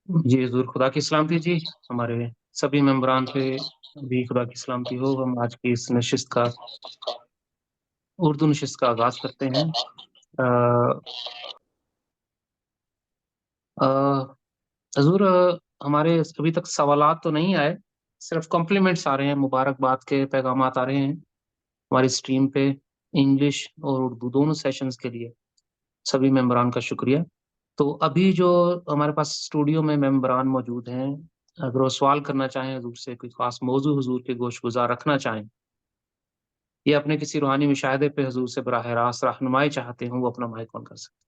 جی حضور خدا کی سلامتی جی، ہمارے سبھی ممبران پہ بھی خدا کی سلامتی ہو۔ ہم آج کی اس نشست کا اردو نشست کا آغاز کرتے ہیں۔ حضور ہمارے ابھی تک سوالات تو نہیں آئے، صرف کمپلیمنٹس آ رہے ہیں، مبارکباد کے پیغامات آ رہے ہیں ہماری اسٹریم پہ، انگلش اور اردو دونوں سیشنز کے لیے سبھی ممبران کا شکریہ۔ تو ابھی جو ہمارے پاس اسٹوڈیو میں ممبران موجود ہیں، اگر وہ سوال کرنا چاہیں حضور سے، کوئی خاص موضوع حضور کے گوش گزار رکھنا چاہیں یا اپنے کسی روحانی مشاہدے پہ حضور سے براہ راست رہنمائی چاہتے ہوں، وہ اپنا مائک آن کر سکتے ہیں۔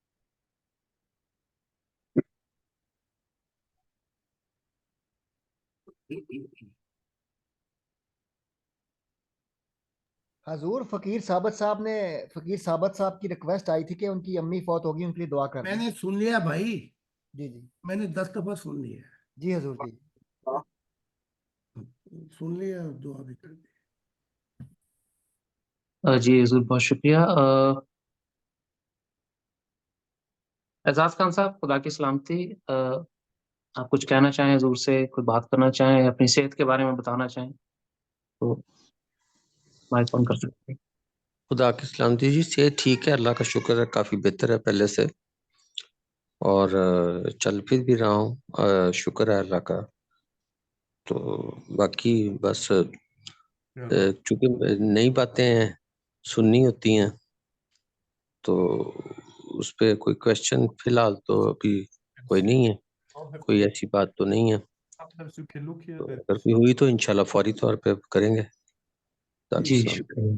حضور فقیر ثابت صاحب کی ریکویسٹ آئی تھی کہ ان کی امی فوت ہوگی، ان کے لیے دعا کر میں نے سن لیا بھائی، جی میں نے 10 دفعہ سن لیا جی حضور جی سن لیا، دعا بھی کر دی۔ جی حضور بہت شکریہ۔ اعزاز خان صاحب خدا کی سلامتی، آپ کچھ کہنا چاہیں حضور سے، کوئی بات کرنا چاہیں، اپنی صحت کے بارے میں بتانا چاہیں تو مائک آن کر سکتے ہیں۔ خدا کی سلامتی جی، صحت ٹھیک ہے، اللہ کا شکر ہے، کافی بہتر ہے پہلے سے، اور چل پھر بھی رہا ہوں، شکر ہے اللہ کا۔ تو باقی بس چونکہ نئی باتیں ہیں سننی ہوتی ہیں، تو اس پہ کوئی کوشچن فی الحال تو ابھی کوئی نہیں ہے، کوئی ایسی بات تو نہیں ہے، تو اگر کوئی ہوئی تو انشاءاللہ فوری طور پہ کریں گے۔ جی شکریہ،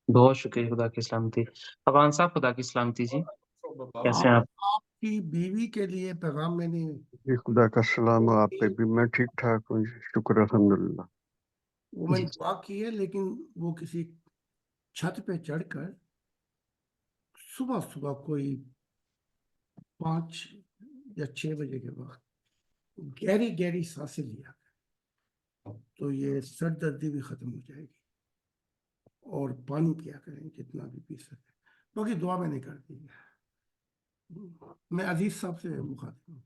بہت شکریہ، خدا کی سلامتی۔ افغان صاحب خدا کی سلامتی جی، کیسے ہیں آپ؟ آپ کی بیوی کے لیے پیغام میں نے جی خدا کا سلام آپ پہ بھی، میں ٹھیک ٹھاک ہوں، شکر الحمدللہ۔ وہ میں نے دعا کی ہے، لیکن وہ کسی چھت پہ چڑھ کر صبح صبح کوئی 5 یا 6 بجے کے وقت گہری سانسیں لیا تو یہ سر دردی بھی ختم ہو جائے گی، اور پانی پیا کریں جتنا بھی پی سکیں، باقی دعا میں نے کر دی ہے۔ میں عزیز صاحب سے مخاطب ہوں۔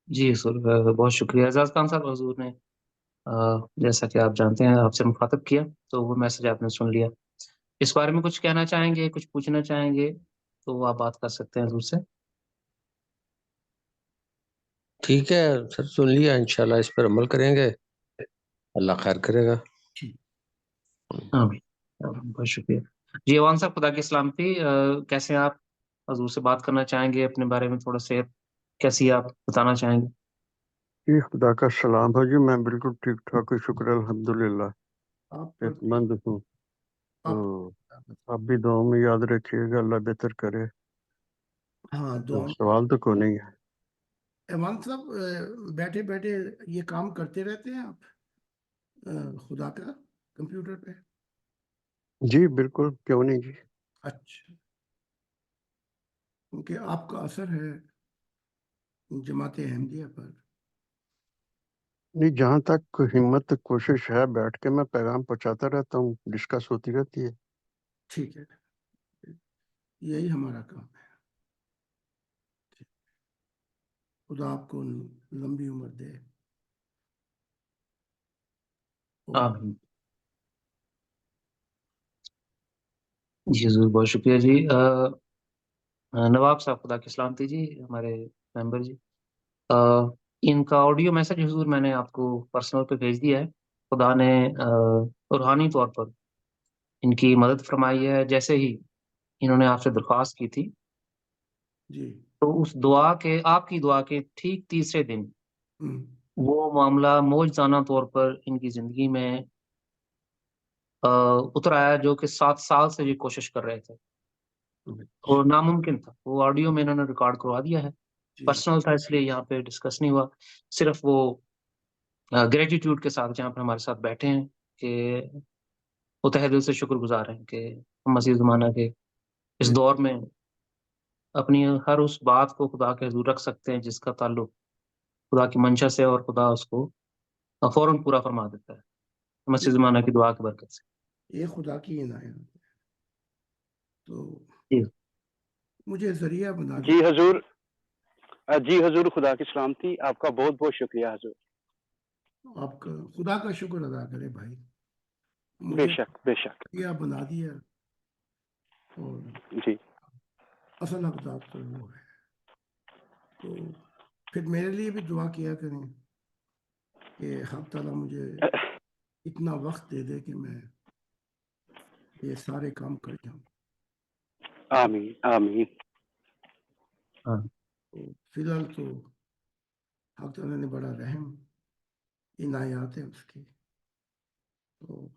جی حضور بہت شکریہ۔ اعزاز خان صاحب حضور نے جیسا کہ آپ جانتے ہیں آپ سے مخاطب کیا، تو وہ میسج آپ نے سن لیا۔ اس بارے میں کچھ کہنا چاہیں گے، کچھ پوچھنا چاہیں گے تو وہ آپ بات کر سکتے ہیں حضور سے۔ ٹھیک ہے سر، سن لیا، انشاءاللہ اس پر عمل کریں گے، اللہ خیر کرے گا۔ آمین، بہت شکریہ جی۔ اوان صاحب خدا کی سلامتی، کیسے ہیں آپ؟ حضور سے بات کرنا چاہیں گے اپنے بارے میں، تھوڑا صحت کیسی آپ بتانا چاہیں گے؟ جی خدا کا سلام ہے جی، میں بالکل ٹھیک ٹھاک ہوں، شکر الحمدللہ، صحت مند ہوں۔ تو آپ بھی دعا میں یاد رکھیے گا، اللہ بہتر کرے۔ ہاں تو دعا۔ سوال تو کوئی نہیں ہے۔ ایمان صاحب بیٹھے بیٹھے یہ کام کرتے رہتے ہیں آپ خدا کا کمپیوٹر پہ؟ جی بالکل، کیوں نہیں جی۔ اچھا، کیونکہ آپ کا اثر ہے جماعت احمدیہ پر۔ نہیں، جہاں تک ہمت کوشش ہے بیٹھ کے میں پیغام پہنچاتا رہتا ہوں، ڈسکس ہوتی رہتی ہے۔ ٹھیک ہے، یہی ہمارا کام ہے۔ خدا آپ کو لمبی عمر دے۔ آمین جی حضور بہت شکریہ جی۔ نواب صاحب خدا کی سلامتی جی، ہمارے ممبر جی، ان کا آڈیو میسج حضور میں نے آپ کو پرسنل پہ بھیج دیا ہے۔ خدا نے روحانی طور پر ان کی مدد فرمائی ہے، جیسے ہی انہوں نے آپ سے درخواست کی تھی جی، تو اس دعا کے، آپ کی دعا کے ٹھیک تیسرے دن وہ معاملہ موجزانہ طور پر ان کی زندگی میں اتر آیا، جو کہ 7 سال سے یہ کوشش کر رہے تھے اور ناممکن تھا۔ وہ آڈیو میں انہوں نے ریکارڈ کروا دیا ہے، پرسنل تھا اس لیے یہاں پہ ڈسکس نہیں ہوا، صرف وہ گریٹیٹیوڈ کے ساتھ جہاں پہ ہمارے ساتھ بیٹھے ہیں کہ وہ تہ دل سے شکر گزار ہیں کہ ہم مسیح زمانہ کے اس دور میں اپنی ہر اس بات کو خدا کے حضور رکھ سکتے ہیں جس کا تعلق خدا کی منشا سے، اور خدا اس کو فوراً پورا فرما دیتا ہے مسیح زمانہ کی دعا کی برکت سے۔ یہ خدا کی عنایت ہے۔ تو جی مجھے ذریعہ بنا جی دیا. حضور، جی حضور، خدا کی سلامتی. آپ کا بہت بہت شکریہ حضور. آپ کا خدا کا شکر ادا کرے بھائی، بے مجھے شک بے شک. ذریعہ بنا دیا. اور جی اصل حقدار تو وہ ہے. تو پھر میرے لیے بھی دعا کیا کریں کہ حق تعالیٰ مجھے اتنا وقت دے دے کہ میں یہ سارے کام کر جاؤں. آمین آمین. ہاں تو فی الحال تو حق تعالیٰ نے بڑا رحم عنایات ہے اس کی. تو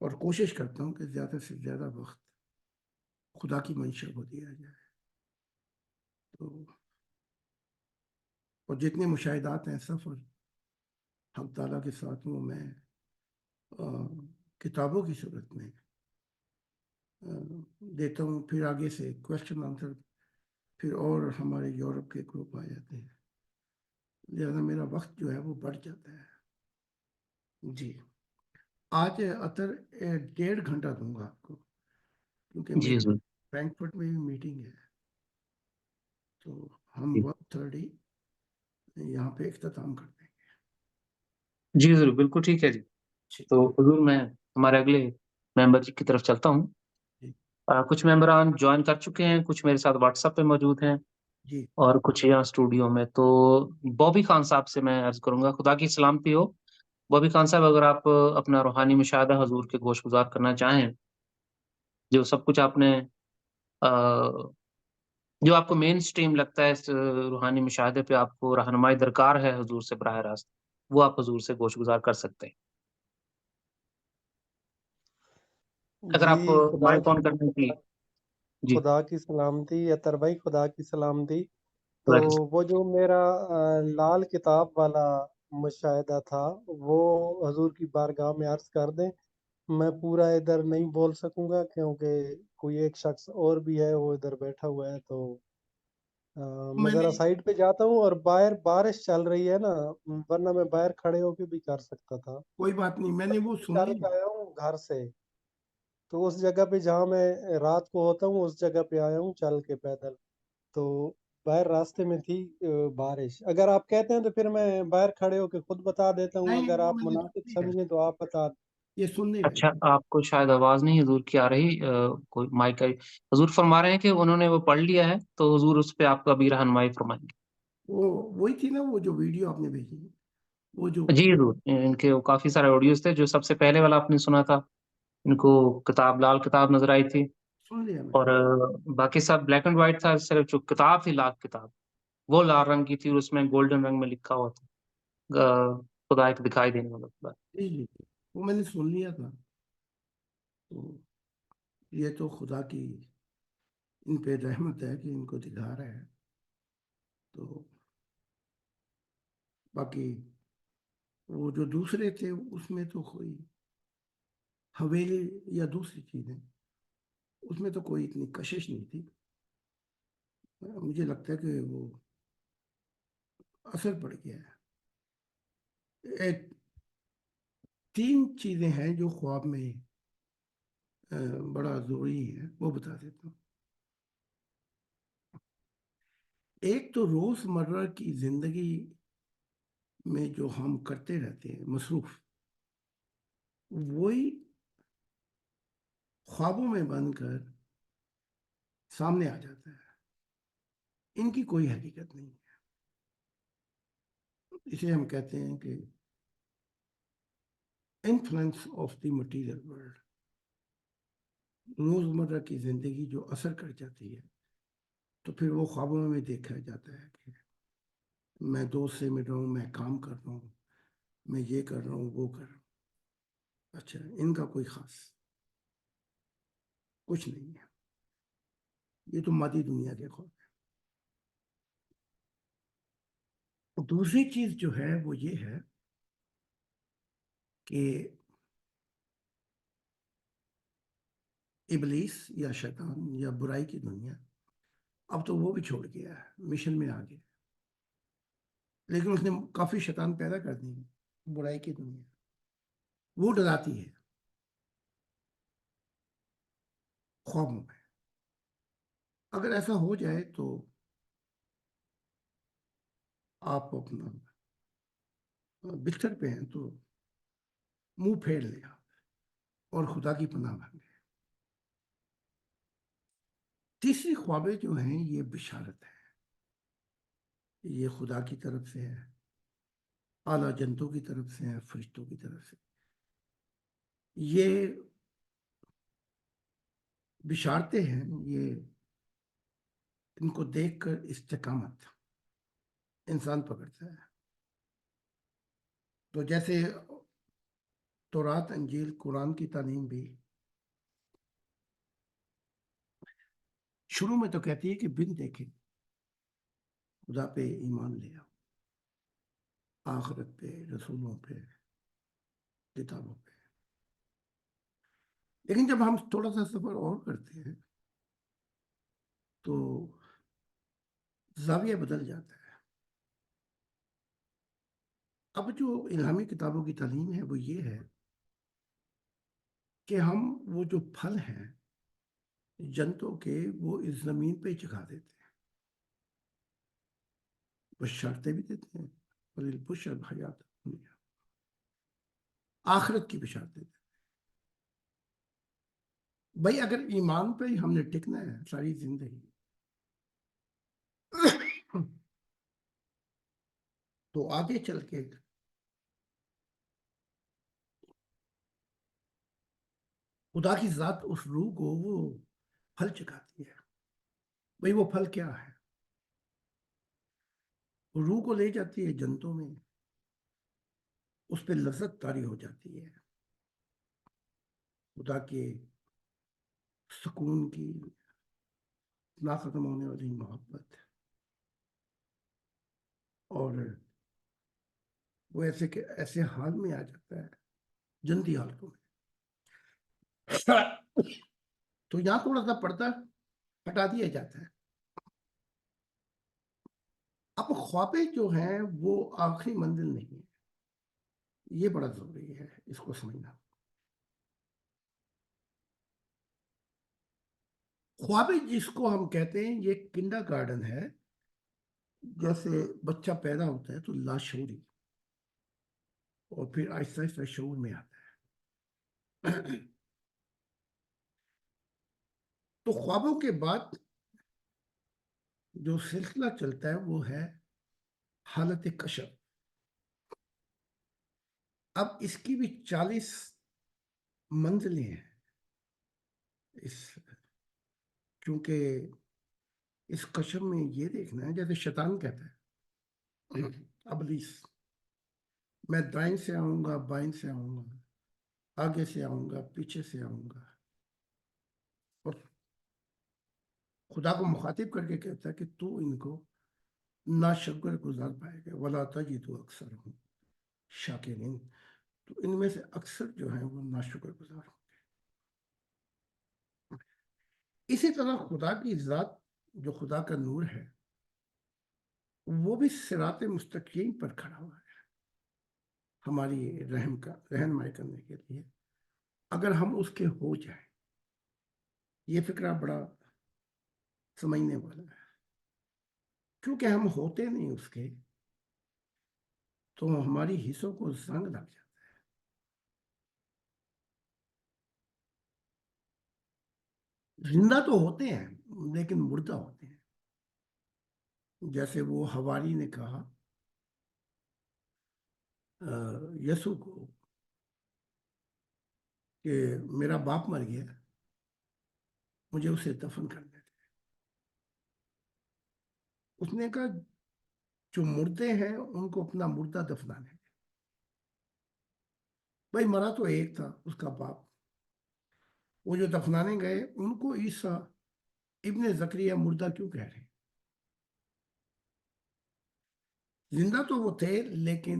اور کوشش کرتا ہوں کہ زیادہ سے زیادہ وقت خدا کی منشا کو دیا جائے. تو اور جتنے مشاہدات ہیں سفر حق تعالیٰ کے ساتھ وہ میں کتابوں کی صورت میں دیتا ہوں. پھر آگے سے کوشچن آنسر پھر اور ہمارے یورپ کے گروپ آ جاتے ہیں، لہذا میرا وقت جو ہے وہ بڑھ جاتا ہے. جی آج اطہر 1.5 گھنٹہ دوں گا آپ کو، کیونکہ جی میری حضور. فرینکفرٹ میں بھی میٹنگ ہے. تو ہم جی 1:30 یہاں پہ اختتام کرتے ہیں. جی حضور، بالکل ٹھیک ہے جی. تو حضور میں ہمارے اگلے ممبر کی طرف چلتا ہوں. جی کچھ ممبران جوائن کر چکے ہیں، کچھ میرے ساتھ واٹس ایپ پہ موجود ہیں جی اور کچھ یہاں اسٹوڈیو میں. تو بابی خان صاحب سے میں عرض کروں گا خدا کی سلامتی ہو. بابی خان صاحب، اگر آپ اپنا روحانی مشاہدہ حضور کے گوش گزار کرنا چاہیں، جو سب کچھ آپ نے جو آپ کو مین سٹریم لگتا ہے اس روحانی مشاہدے پہ آپ کو رہنمائی درکار ہے حضور سے براہ راست، وہ آپ حضور سے گوش گزار کر سکتے ہیں. اگر آپ جی مائک آن کرنے کی. جی خدا کی سلامتی اطہر بھائی، خدا کی سلامتی. تو خدا کی- وہ جو میرا لال کتاب والا مشاہدہ تھا وہ حضور کی بارگاہ میں عرض کر دیں. میں پورا ادھر نہیں بول سکوں گا کیونکہ کوئی ایک شخص اور بھی ہے، وہ ادھر بیٹھا ہوا ہے. تو میں میں ذرا نے سائڈ پہ جاتا ہوں، اور باہر بارش چل رہی ہے نا، ورنہ میں باہر کھڑے ہو کے بھی کر سکتا تھا. کوئی بات نہیں، میں نے وہ سن چل لی. کے آیا ہوں گھر سے، تو اس جگہ پہ جہاں میں رات کو ہوتا ہوں اس جگہ پہ آیا ہوں چل کے پیدل. تو باہر راستے میں تھی بارش. اگر آپ کہتے ہیں تو پھر میں باہر کھڑے ہو کے خود بتا دیتا ہوں، نہیں اگر وہ آپ میں نے مناسب سن لی ہے، سمجھیں تو آپ بتا دیں. یہ سننے اچھا، لگی. آپ کو شاید آواز نہیں حضور کی آ رہی. کوئی مائک آئی. حضور فرما رہے ہیں کہ انہوں نے وہ پڑھ لیا ہے، تو حضور اس پہ آپ کو ابھی رہنمائی فرمائیں گے. وہی تھی نا وہ جو ویڈیو آپ نے بھیجی، وہ جو جی حضور، ان کے وہ کافی سارے آڈیوز تھے. جو سب سے پہلے والا آپ نے سنا تھا، ان کو کتاب لال کتاب نظر آئی تھی، سن لیا میں. اور باقی سب بلیک اینڈ وائٹ تھا. صرف جو کتاب تھی لال کتاب وہ لال رنگ کی تھی، اور اس میں گولڈن رنگ میں لکھا ہوا تھا خدا ایک دکھائی دینے والا خدا. جی جی وہ میں نے سن لیا تھا. تو یہ تو خدا کی ان پہ رحمت ہے کہ ان کو دکھا رہا ہے. تو باقی وہ جو دوسرے تھے اس میں تو کوئی حویلی یا دوسری چیزیں، اس میں تو کوئی اتنی کشش نہیں تھی. مجھے لگتا ہے کہ وہ اثر پڑ گیا ہے. ایک 3 چیزیں ہیں جو خواب میں بڑا ضروری ہے، وہ بتا دیتا ہوں. ایک تو روز مرہ کی زندگی میں جو ہم کرتے رہتے ہیں مصروف، وہی خوابوں میں بن کر سامنے آ جاتا ہے. ان کی کوئی حقیقت نہیں ہے. اسے ہم کہتے ہیں کہ influence of the material world. روزمرہ کی زندگی جو اثر کر جاتی ہے، تو پھر وہ خوابوں میں دیکھا جاتا ہے کہ میں دوست سے مل رہا ہوں، میں کام کر رہا ہوں، میں یہ کر رہا ہوں، وہ کر رہا ہوں. اچھا، ان کا کوئی خاص کچھ نہیں ہے. یہ تو مادی دنیا کے خواب ہے. دوسری چیز جو ہے وہ یہ ہے کہ ابلیس یا شیطان یا برائی کی دنیا اب تو وہ بھی چھوڑ گیا ہے، مشن میں آ گیا. لیکن اس نے کافی شیطان پیدا کر دی ہے. برائی کی دنیا وہ ڈراتی ہے خوابوں میں. اگر ایسا ہو جائے تو آپ اپنا بستر پہ ہیں تو منہ پھیر لیں آپ اور خدا کی پناہ مانگیں. تیسری خوابیں جو ہیں یہ بشارت ہے، یہ خدا کی طرف سے ہے، اعلیٰ جنتوں کی طرف سے ہے، فرشتوں کی طرف سے. یہ بشارتیں ہیں، یہ ان کو دیکھ کر استقامت انسان پکڑتا ہے. تو جیسے تورات، انجیل، قرآن کی تعلیم بھی شروع میں تو کہتی ہے کہ بن دیکھے خدا پہ ایمان لے آؤ، آخرت پہ، رسولوں پہ، کتابوں پہ. لیکن جب ہم تھوڑا سا سفر اور کرتے ہیں تو زاویہ بدل جاتا ہے. اب جو الہامی کتابوں کی تعلیم ہے وہ یہ ہے کہ ہم وہ جو پھل ہیں جنتوں کے وہ اس زمین پہ چکھا دیتے ہیں، بشارتیں بھی دیتے ہیں، وَلِلْبُشْرَى الْحَيَاةُ الدُّنْيَا، آخرت کی بشارتیں دیتے ہیں. بھائی اگر ایمان پہ ہی ہم نے ٹکنا ہے ساری زندگی تو آگے چل کے خدا کی ذات اس روح کو وہ پھل چکھاتی ہے. بھئی وہ پھل کیا ہے؟ وہ روح کو لے جاتی ہے جنتوں میں، اس پہ لذت طاری ہو جاتی ہے خدا کے سکون کی نہ ختم ہونے والی محبت، اور وہ ایسے حال میں آ جاتا ہے، جنتی حالتوں میں. تو یہاں تھوڑا سا پردہ ہٹا دیا جاتا ہے. اب خوابیں جو ہیں وہ آخری منزل نہیں ہے، یہ بڑا ضروری ہے اس کو سمجھنا. خوابیں جس کو ہم کہتے ہیں یہ کنڈر گارڈن ہے. جیسے بچہ پیدا ہوتا ہے تو لاشعوری، اور پھر آہستہ آہستہ شعور میں آتا ہے. تو خوابوں کے بعد جو سلسلہ چلتا ہے وہ ہے حالت کشف. اب اس کی بھی 40 منزلیں ہیں، کیونکہ اس کشف میں یہ دیکھنا ہے، جیسے شیطان کہتا ہے ابلیس، میں دائیں سے آؤں گا، بائیں سے آؤں گا، آگے سے آؤں گا، پیچھے سے آؤں گا، اور خدا کو مخاطب کر کے کہتا ہے کہ تو ان کو ناشکر گزار پائے گا. وَلَا تَجِدُ أَكْثَرَهُمْ شَاكِرِينَ، تو ان میں سے اکثر جو ہیں وہ ناشکر گزار ہوں گے. اسی طرح خدا کی ذات جو خدا کا نور ہے وہ بھی صراط مستقیم پر کھڑا ہوا ہے ہماری رہنمائی کرنے کے لیے، اگر ہم اس کے ہو جائیں. یہ فکرہ بڑا سمجھنے والا ہے، کیونکہ ہم ہوتے نہیں اس کے تو ہماری حصوں کو زنگ لگ جاتا ہے. زندہ تو ہوتے ہیں لیکن مردہ ہوتے ہیں. جیسے وہ حواری نے کہا یسوع کو کہ میرا باپ مر گیا، مجھے اسے دفن کر دیتے. اس نے کہا جو مردے ہیں ان کو اپنا مردہ دفنانے. بھائی مرا تو ایک تھا اس کا باپ، وہ جو دفنانے گئے ان کو عیسیٰ ابن زکریا مردہ کیوں کہہ رہے ہیں؟ زندہ تو وہ تھے لیکن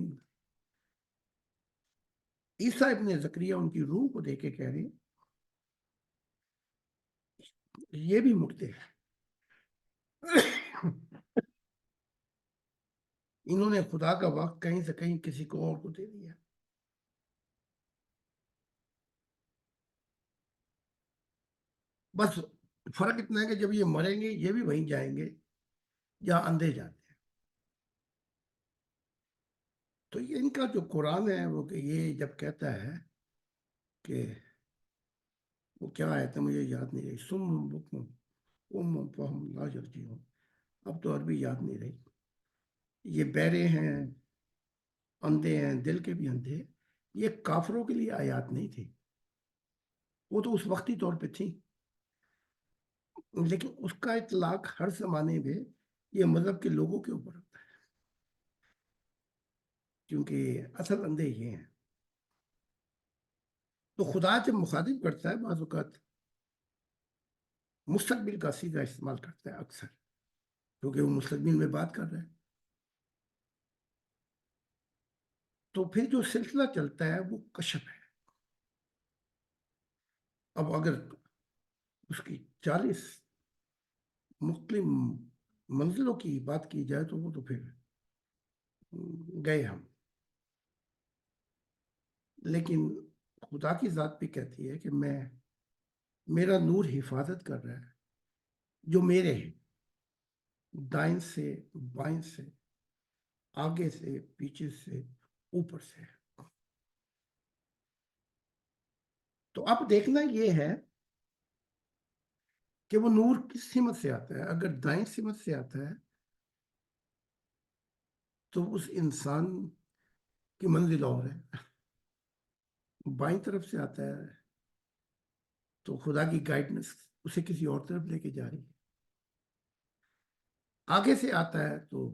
عیسیٰ ابن زکریا ان کی روح کو دیکھ کے کہہ رہے ہیں یہ بھی مردے ہیں. انہوں نے خدا کا وقت کہیں سے کہیں کسی کو اور کو دے دیا. بس فرق اتنا ہے کہ جب یہ مریں گے یہ بھی وہیں جائیں گے یا اندھے جاتے ہیں. تو یہ ان کا جو قرآن ہے وہ کہ یہ جب کہتا ہے کہ وہ کیا آیت ہے مجھے یاد نہیں رہی، سم بکم فہم لا یرجعون، اب تو عربی یاد نہیں رہی. یہ بہرے ہیں، اندھے ہیں، دل کے بھی اندھے. یہ کافروں کے لیے آیات نہیں تھی، وہ تو اس وقتی طور پہ تھی، لیکن اس کا اطلاق ہر زمانے میں یہ مذہب کے لوگوں کے اوپر ہوتا ہے، کیونکہ اصل اندھے یہ ہیں. تو خدا جب مخاطب کرتا ہے بعض اوقات مستقبل کا سیدھا استعمال کرتا ہے اکثر، کیونکہ وہ مستقبل میں بات کر رہا ہے. تو پھر جو سلسلہ چلتا ہے وہ کشف ہے. اب اگر اس کی 40 مختلف منزلوں کی بات کی جائے تو وہ تو پھر گئے ہم. لیکن خدا کی ذات بھی کہتی ہے کہ میرا نور حفاظت کر رہا ہے جو میرے ہیں، دائیں سے بائیں سے، آگے سے پیچھے سے اوپر سے. تو اب دیکھنا یہ ہے کہ وہ نور کس سمت سے آتا ہے. اگر دائیں سمت سے آتا ہے تو اس انسان کی منزل اور ہے، بائیں طرف سے آتا ہے تو خدا کی گائیڈنس اسے کسی اور طرف لے کے جا رہی ہے. آگے سے آتا ہے تو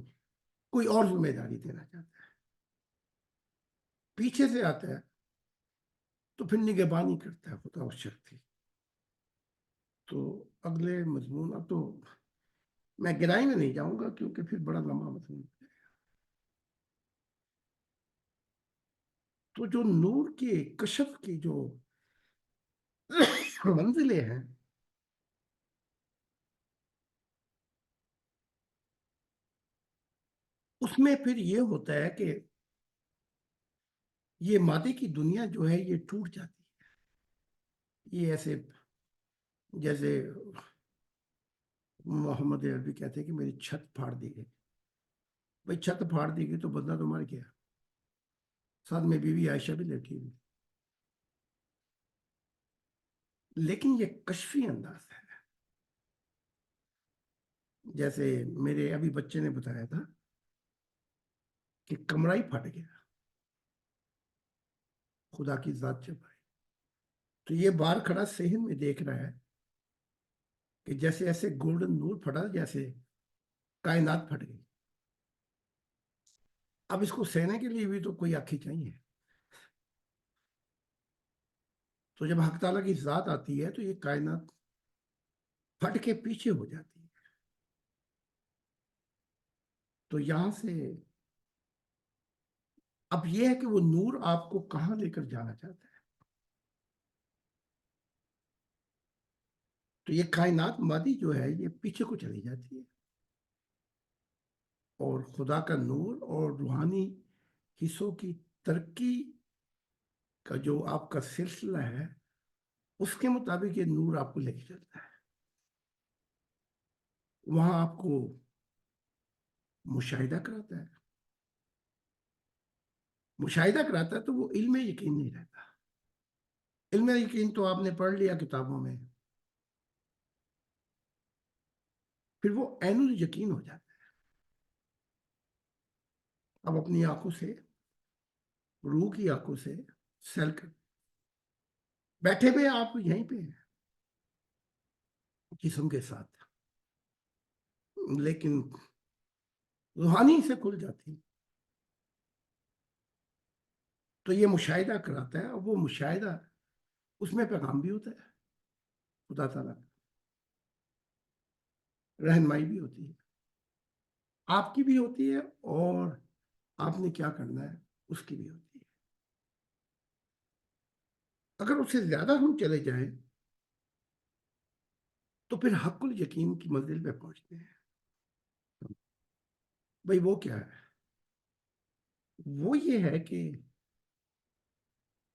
کوئی اور ذمہ داری دینا چاہتا ہے. پیچھے سے آتا ہے تو پھر نگہبانی کرتا ہے خدا اس شخص کی. تو اگلے مضمون، اب تو میں گہرائی میں نہیں جاؤں گا کیونکہ پھر بڑا لمبا مضمون ہے. تو جو نور کے کشف کی جو منزلیں ہیں اس میں پھر یہ ہوتا ہے کہ یہ مادے کی دنیا جو ہے یہ ٹوٹ جاتی ہے. یہ ایسے جیسے محمد عربی کہتے ہیں کہ میری چھت پھاڑ دی گئی. بھائی چھت پھاڑ دی گئی تو بندہ تو مر گیا، ساتھ میں بیوی عائشہ بھی لیٹی ہوئی. لیکن یہ کشفی انداز ہے. جیسے میرے ابھی بچے نے بتایا تھا کہ کمرہ ہی پھٹ گیا، خدا کی ذات جب آئی تو یہ بار کھڑا صحن میں دیکھ رہا ہے کہ جیسے ایسے گولڈن نور پھٹا جیسے کائنات پھٹ گئی. اب اس کو سہنے کے لیے بھی تو کوئی آنکھیں چاہیے. تو جب حق تعالیٰ کی ذات آتی ہے تو یہ کائنات پھٹ کے پیچھے ہو جاتی ہے. تو یہاں سے اب یہ ہے کہ وہ نور آپ کو کہاں لے کر جانا چاہتا ہے. تو یہ کائنات مادی جو ہے یہ پیچھے کو چلی جاتی ہے، اور خدا کا نور اور روحانی حصوں کی ترقی کا جو آپ کا سلسلہ ہے اس کے مطابق یہ نور آپ کو لے کے چلتا ہے. وہاں آپ کو مشاہدہ کراتا ہے. مشاہدہ کراتا ہے تو وہ علم یقین نہیں رہتا. علم یقین تو آپ نے پڑھ لیا کتابوں میں، پھر وہ عین الیقین ہو جاتا ہے. اب اپنی آنکھوں سے، روح کی آنکھوں سے سیل کر بیٹھے ہوئے آپ یہیں پہ ہیں جسم کے ساتھ، لیکن روحانی سے کھل جاتی ہے. تو یہ مشاہدہ کراتا ہے، اور وہ مشاہدہ اس میں پیغام بھی ہوتا ہے، خدا تعالیٰ رہنمائی بھی ہوتی ہے، آپ کی بھی ہوتی ہے، اور آپ نے کیا کرنا ہے اس کی بھی ہوتی ہے. اگر اس سے زیادہ ہم چلے جائیں تو پھر حق الیقین کی منزل پہ پہنچتے ہیں. بھائی وہ کیا ہے؟ وہ یہ ہے کہ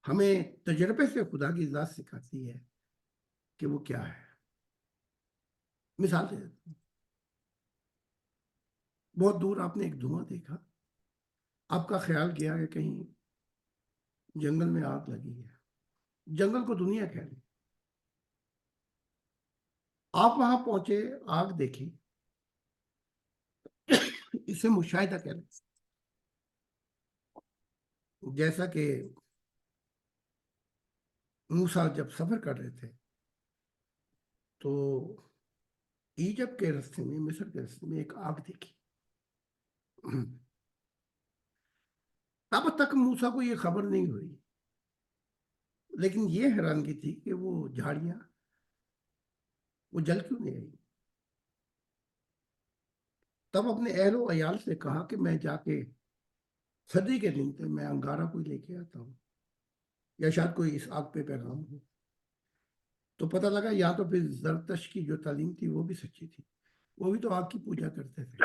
ہمیں تجربے سے خدا کی ذات سکھاتی ہے کہ وہ کیا ہے. مثال دے دیتا ہوں. بہت دور آپ نے ایک دھواں دیکھا, آپ کا خیال کیا کہ کہیں جنگل میں آگ لگی ہے, جنگل کو دنیا کہہ لیں, آپ وہاں پہنچے, آگ دیکھی, اسے مشاہدہ کہہ لیں. جیسا کہ موسیٰ جب سفر کر رہے تھے تو ایجپٹ کے راستے میں, مصر کے راستے میں ایک آگ دیکھی. تب تک موسیٰ کو یہ خبر نہیں ہوئی, لیکن یہ حیرانگی تھی کہ وہ جھاڑیاں وہ جل کیوں نہیں آئی. تب اپنے اہل و عیال سے کہا کہ میں جا کے سردی کے دن تھے, میں انگارہ کوئی لے کے آتا ہوں, یا شاید کوئی اس آگ پہ پیغام ہو. تو پتہ لگا یا تو پھر زرتش کی جو تعلیم تھی وہ بھی سچی تھی, وہ بھی تو آگ کی پوجا کرتے تھے.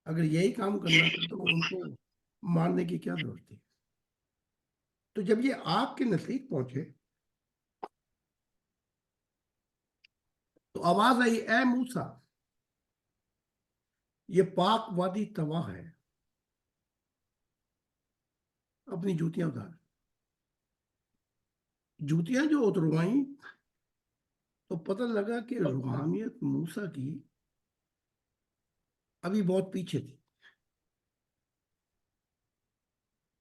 اگر یہی کام کرنا تھا تو ان کو مارنے کی کیا ضرورت تھی. تو جب یہ آگ کے نزدیک پہنچے تو آواز آئی, اے موسیٰ, یہ پاک وادی تباہ ہے, اپنی جوتیاں اتار. جوتیاں جو اتروائیں تو پتہ لگا کہ روحانیت موسیٰ کی ابھی بہت پیچھے تھی.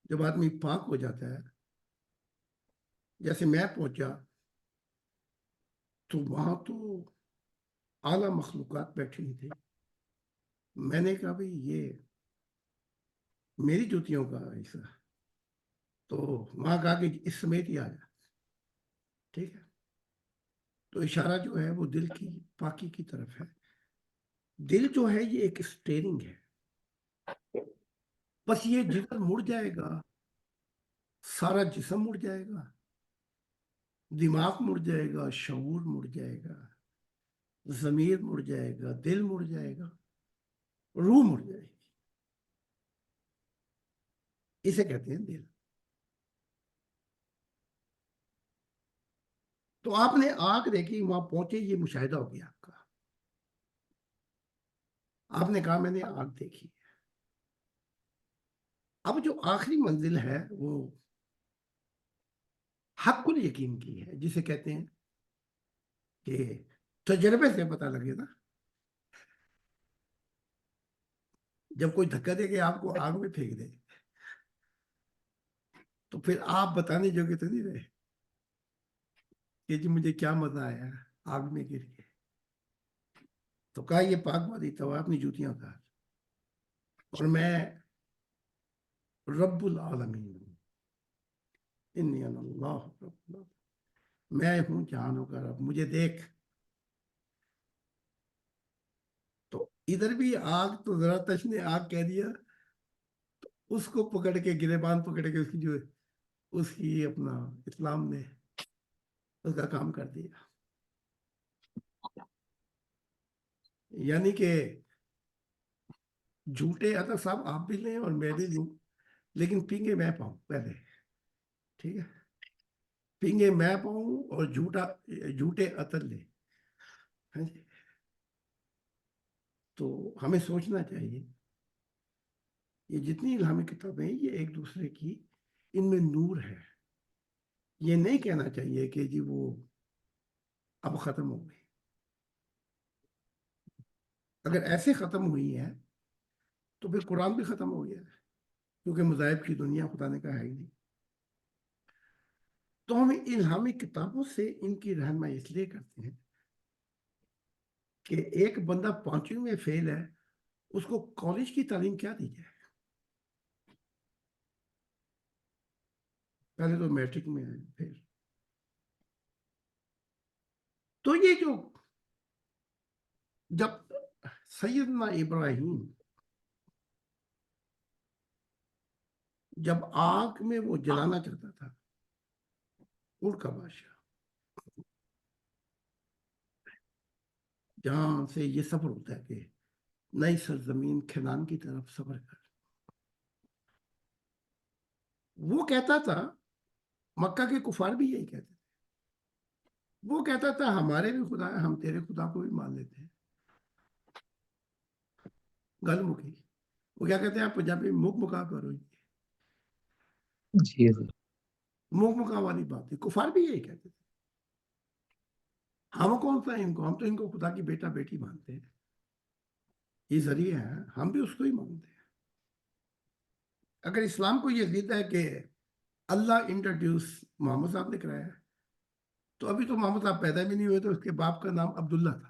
جب آدمی پاک ہو جاتا ہے, جیسے میں پہنچا تو وہاں تو اعلیٰ مخلوقات بیٹھی تھی. میں نے کہا بھئی یہ میری جوتیوں کا حصہ, تو وہاں کہا کہ اس سمیت ہی آ جا. ٹھیک ہے, تو اشارہ جو ہے وہ دل کی پاکی کی طرف ہے. دل جو ہے یہ ایک اسٹیئرنگ ہے, بس یہ جدھر مڑ جائے گا سارا جسم مڑ جائے گا, دماغ مڑ جائے گا, شعور مڑ جائے گا, ضمیر مڑ جائے گا, دل مڑ جائے گا, روح مڑ جائے گی. اسے کہتے ہیں دل. تو آپ نے آگ دیکھی, وہاں پہنچے, یہ مشاہدہ ہو گیا آپ کا. آپ نے کہا میں نے آگ دیکھی. اب جو آخری منزل ہے وہ حق الیقین کی ہے, جسے کہتے ہیں کہ تجربے سے پتہ لگے نا. جب کوئی دھکا دے کے آپ کو آگ میں پھینک دے تو پھر آپ بتانے جوگے تو نہیں رہے کہ جی مجھے کیا مزہ آیا آگ میں گر کے. تو کہا یہ پاک وادی تباہ, اپنی جوتیاں اتار, اور میں رب العالمین ہوں, انی انا اللہ رب العالمین, میں ہوں جہانوں کا رب, مجھے دیکھ. تو ادھر بھی آگ, تو ذرا تش نے آگ کہہ دیا, تو اس کو پکڑ کے گریبان پکڑ کے اس کی اپنا اسلام نے اس کا کام کر دیا. یعنی کہ جھوٹے اگر صاحب آپ بھی لیں اور میں بھی لوں, لیکن پینگے میں پاؤں پہلے. ٹھیک ہے, پینگے میں پاؤں اور جھوٹے عطر لے. تو ہمیں سوچنا چاہیے یہ جتنی الہامی کتابیں یہ ایک دوسرے کی, ان میں نور ہے. یہ نہیں کہنا چاہیے کہ جی وہ اب ختم ہو گئی. اگر ایسے ختم ہوئی ہے تو پھر قرآن بھی ختم ہو گیا ہے, کیونکہ مذاہب کی دنیا خدا نے کہا ہے ہی نہیں. تو ہم الہامی کتابوں سے ان کی رہنمائی اس لیے کرتے ہیں کہ ایک بندہ 5ویں میں فیل ہے, اس کو کالج کی تعلیم کیا دی جائے. پہلے تو میٹرک میں ہے, پھر تو یہ جو جب سیدنا ابراہیم جب آگ میں وہ جلانا چاہتا تھا, اور کا بادشاہ, جہاں سے یہ سفر ہوتا ہے کہ نئی سرزمین کنعان کی طرف سفر کر, وہ کہتا تھا, مکہ کے کفار بھی یہی کہتے تھے وہ کہتا تھا ہمارے بھی خدا ہے, ہم تیرے خدا کو بھی مان لیتے ہیں. گل مکی. وہ کیا کہتے ہیں آپ پنجابی مک مکا کرو, جی جی مک مکا والی بات ہے. کفار بھی یہی کہتے تھے. ہم کون سا ان کو, ہم تو ان کو خدا کی بیٹا بیٹی مانتے ہیں, یہ ذریعہ ہے, ہم بھی اس کو ہی مانتے ہیں. اگر اسلام کو یہ ضد ہے کہ اللہ انٹروڈیوس محمد صاحب نے کرایا ہے, تو ابھی تو محمد صاحب پیدا بھی نہیں ہوئے, تو اس کے باپ کا نام عبداللہ تھا.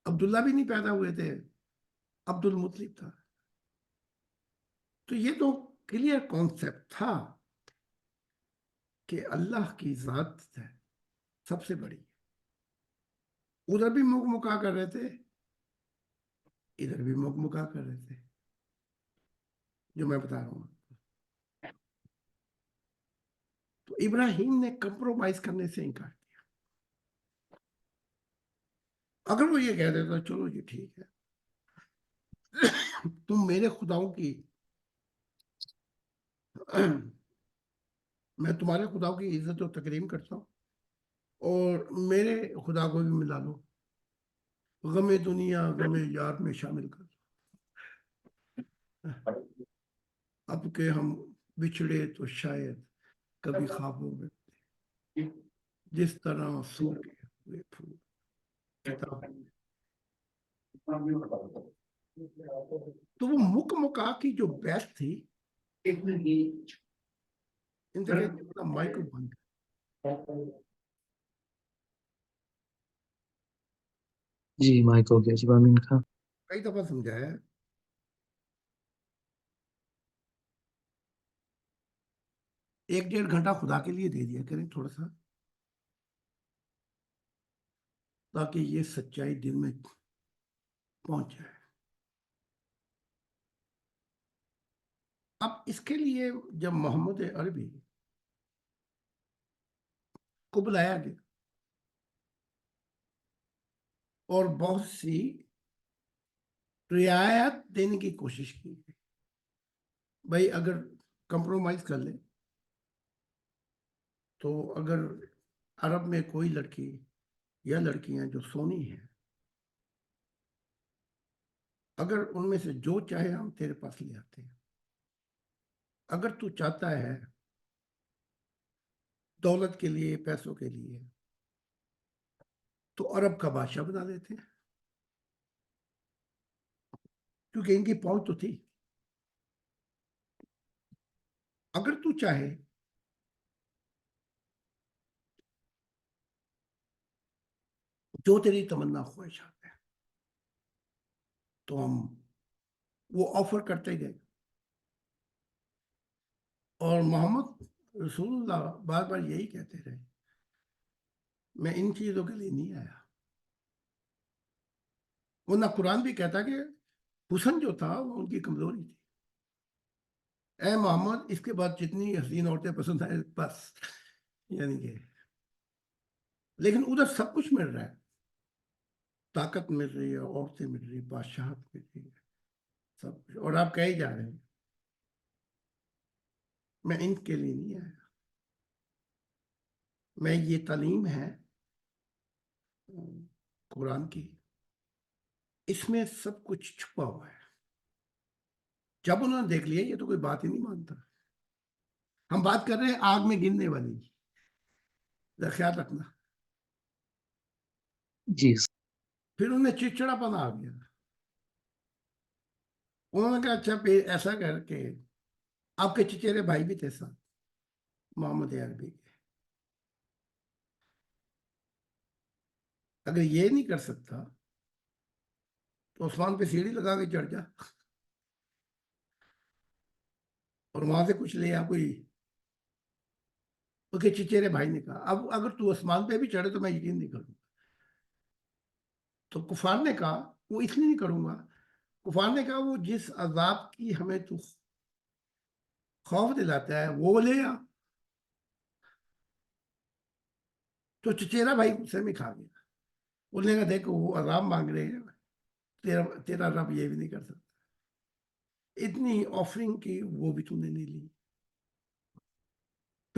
عبداللہ بھی نہیں پیدا ہوئے تھے, عبد المطلب تھا. تو یہ تو کلیئر کانسیپٹ تھا کہ اللہ کی ذات ہے سب سے بڑی. ادھر بھی مک مکا کر رہے تھے, ادھر بھی مک مکا کر رہے تھے, جو میں بتا رہا ہوں. تو ابراہیم نے کمپرومائز کرنے سے انکار کیا. اگر وہ یہ کہہ دیتا چلو جی ٹھیک ہے, تم میرے خداؤں کی, میں تمہارے خداؤں کی عزت و تکریم کرتا ہوں, اور میرے خدا کو بھی ملا لو, غم دنیا غم یار میں شامل کر دو. اب کہ ہم بچھڑے تو شاید کبھی خوابوں میں, جس طرح سوکھے ہوئے پھول. کتاب تو وہ مک مکا کی جو بیس تھی, مائک بند. جی مائک ہو گیا جی بامین خان. کئی دفعہ سمجھایا, ایک ڈیڑھ گھنٹہ خدا کے لیے دے دیا کریں تھوڑا سا, تاکہ یہ سچائی دل میں پہنچ جائے. اب اس کے لیے جب محمد عربی کو بلایا گیا اور بہت سی رعایت دینے کی کوشش کی گئی, بھائی اگر کمپرومائز کر لیں تو اگر عرب میں کوئی لڑکی یا لڑکیاں جو سونی ہیں, اگر ان میں سے جو چاہے ہم تیرے پاس لے آتے ہیں, اگر تو چاہتا ہے دولت کے لیے پیسوں کے لیے تو عرب کا بادشاہ بنا لیتے ہیں, کیونکہ ان کی پہنچ تو تھی. اگر تو چاہے جو تیری تمنا خواہشات ہے تو ہم وہ آفر کرتے گئے. اور محمد رسول اللہ بار بار یہی کہتے رہے, میں ان چیزوں کے لیے نہیں آیا. ورنہ قرآن بھی کہتا کہ حسن جو تھا وہ ان کی کمزوری تھی. اے محمد اس کے بعد جتنی حسین عورتیں پسند آئے بس, یعنی کہ لیکن ادھر سب کچھ مل رہا ہے, طاقت مل رہی ہے, عورتیں مل رہی, بادشاہت مل رہی ہے, سب کچھ, اور آپ کہے جا رہے ہیں میں ان کے لیے نہیں آیا. میں یہ تعلیم ہے قرآن کی, اس میں سب کچھ چھپا ہوا ہے. جب انہوں نے دیکھ لیا یہ تو کوئی بات ہی نہیں مانتا, ہم بات کر رہے ہیں آگ میں گرنے والی, ذرا خیال رکھنا. جی پھر انہیں چڑچڑا پن آ گیا. انہوں نے کہا اچھا پھر ایسا کر کے آپ کے چچیرے بھائی بھی تھے ساتھ محمد عربی کے, اگر یہ نہیں کر سکتا تو عثمان پہ سیڑھی لگا کے چڑھ جا اور وہاں سے کچھ لے آ کوئی. اس کے چچیرے بھائی نے کہا اب اگر تو عثمان پہ بھی چڑھے تو میں یقین نہیں کروں گا. تو کفار نے کہا وہ اس لیے نہیں کروں گا, کفار نے کہا وہ جس عذاب کی ہمیں تو خوف دلاتا ہے وہ لے آ. تو چچیرا بھائی غصے میں کھا گیا, بولنے کا دیکھو وہ عذاب مانگ رہے ہیں, تیرا رب یہ بھی نہیں کر سکتا, اتنی آفرنگ کی وہ بھی تو نے نہیں لی.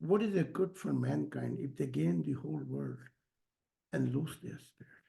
what is it good for mankind if they gain the whole world and lose their spirit?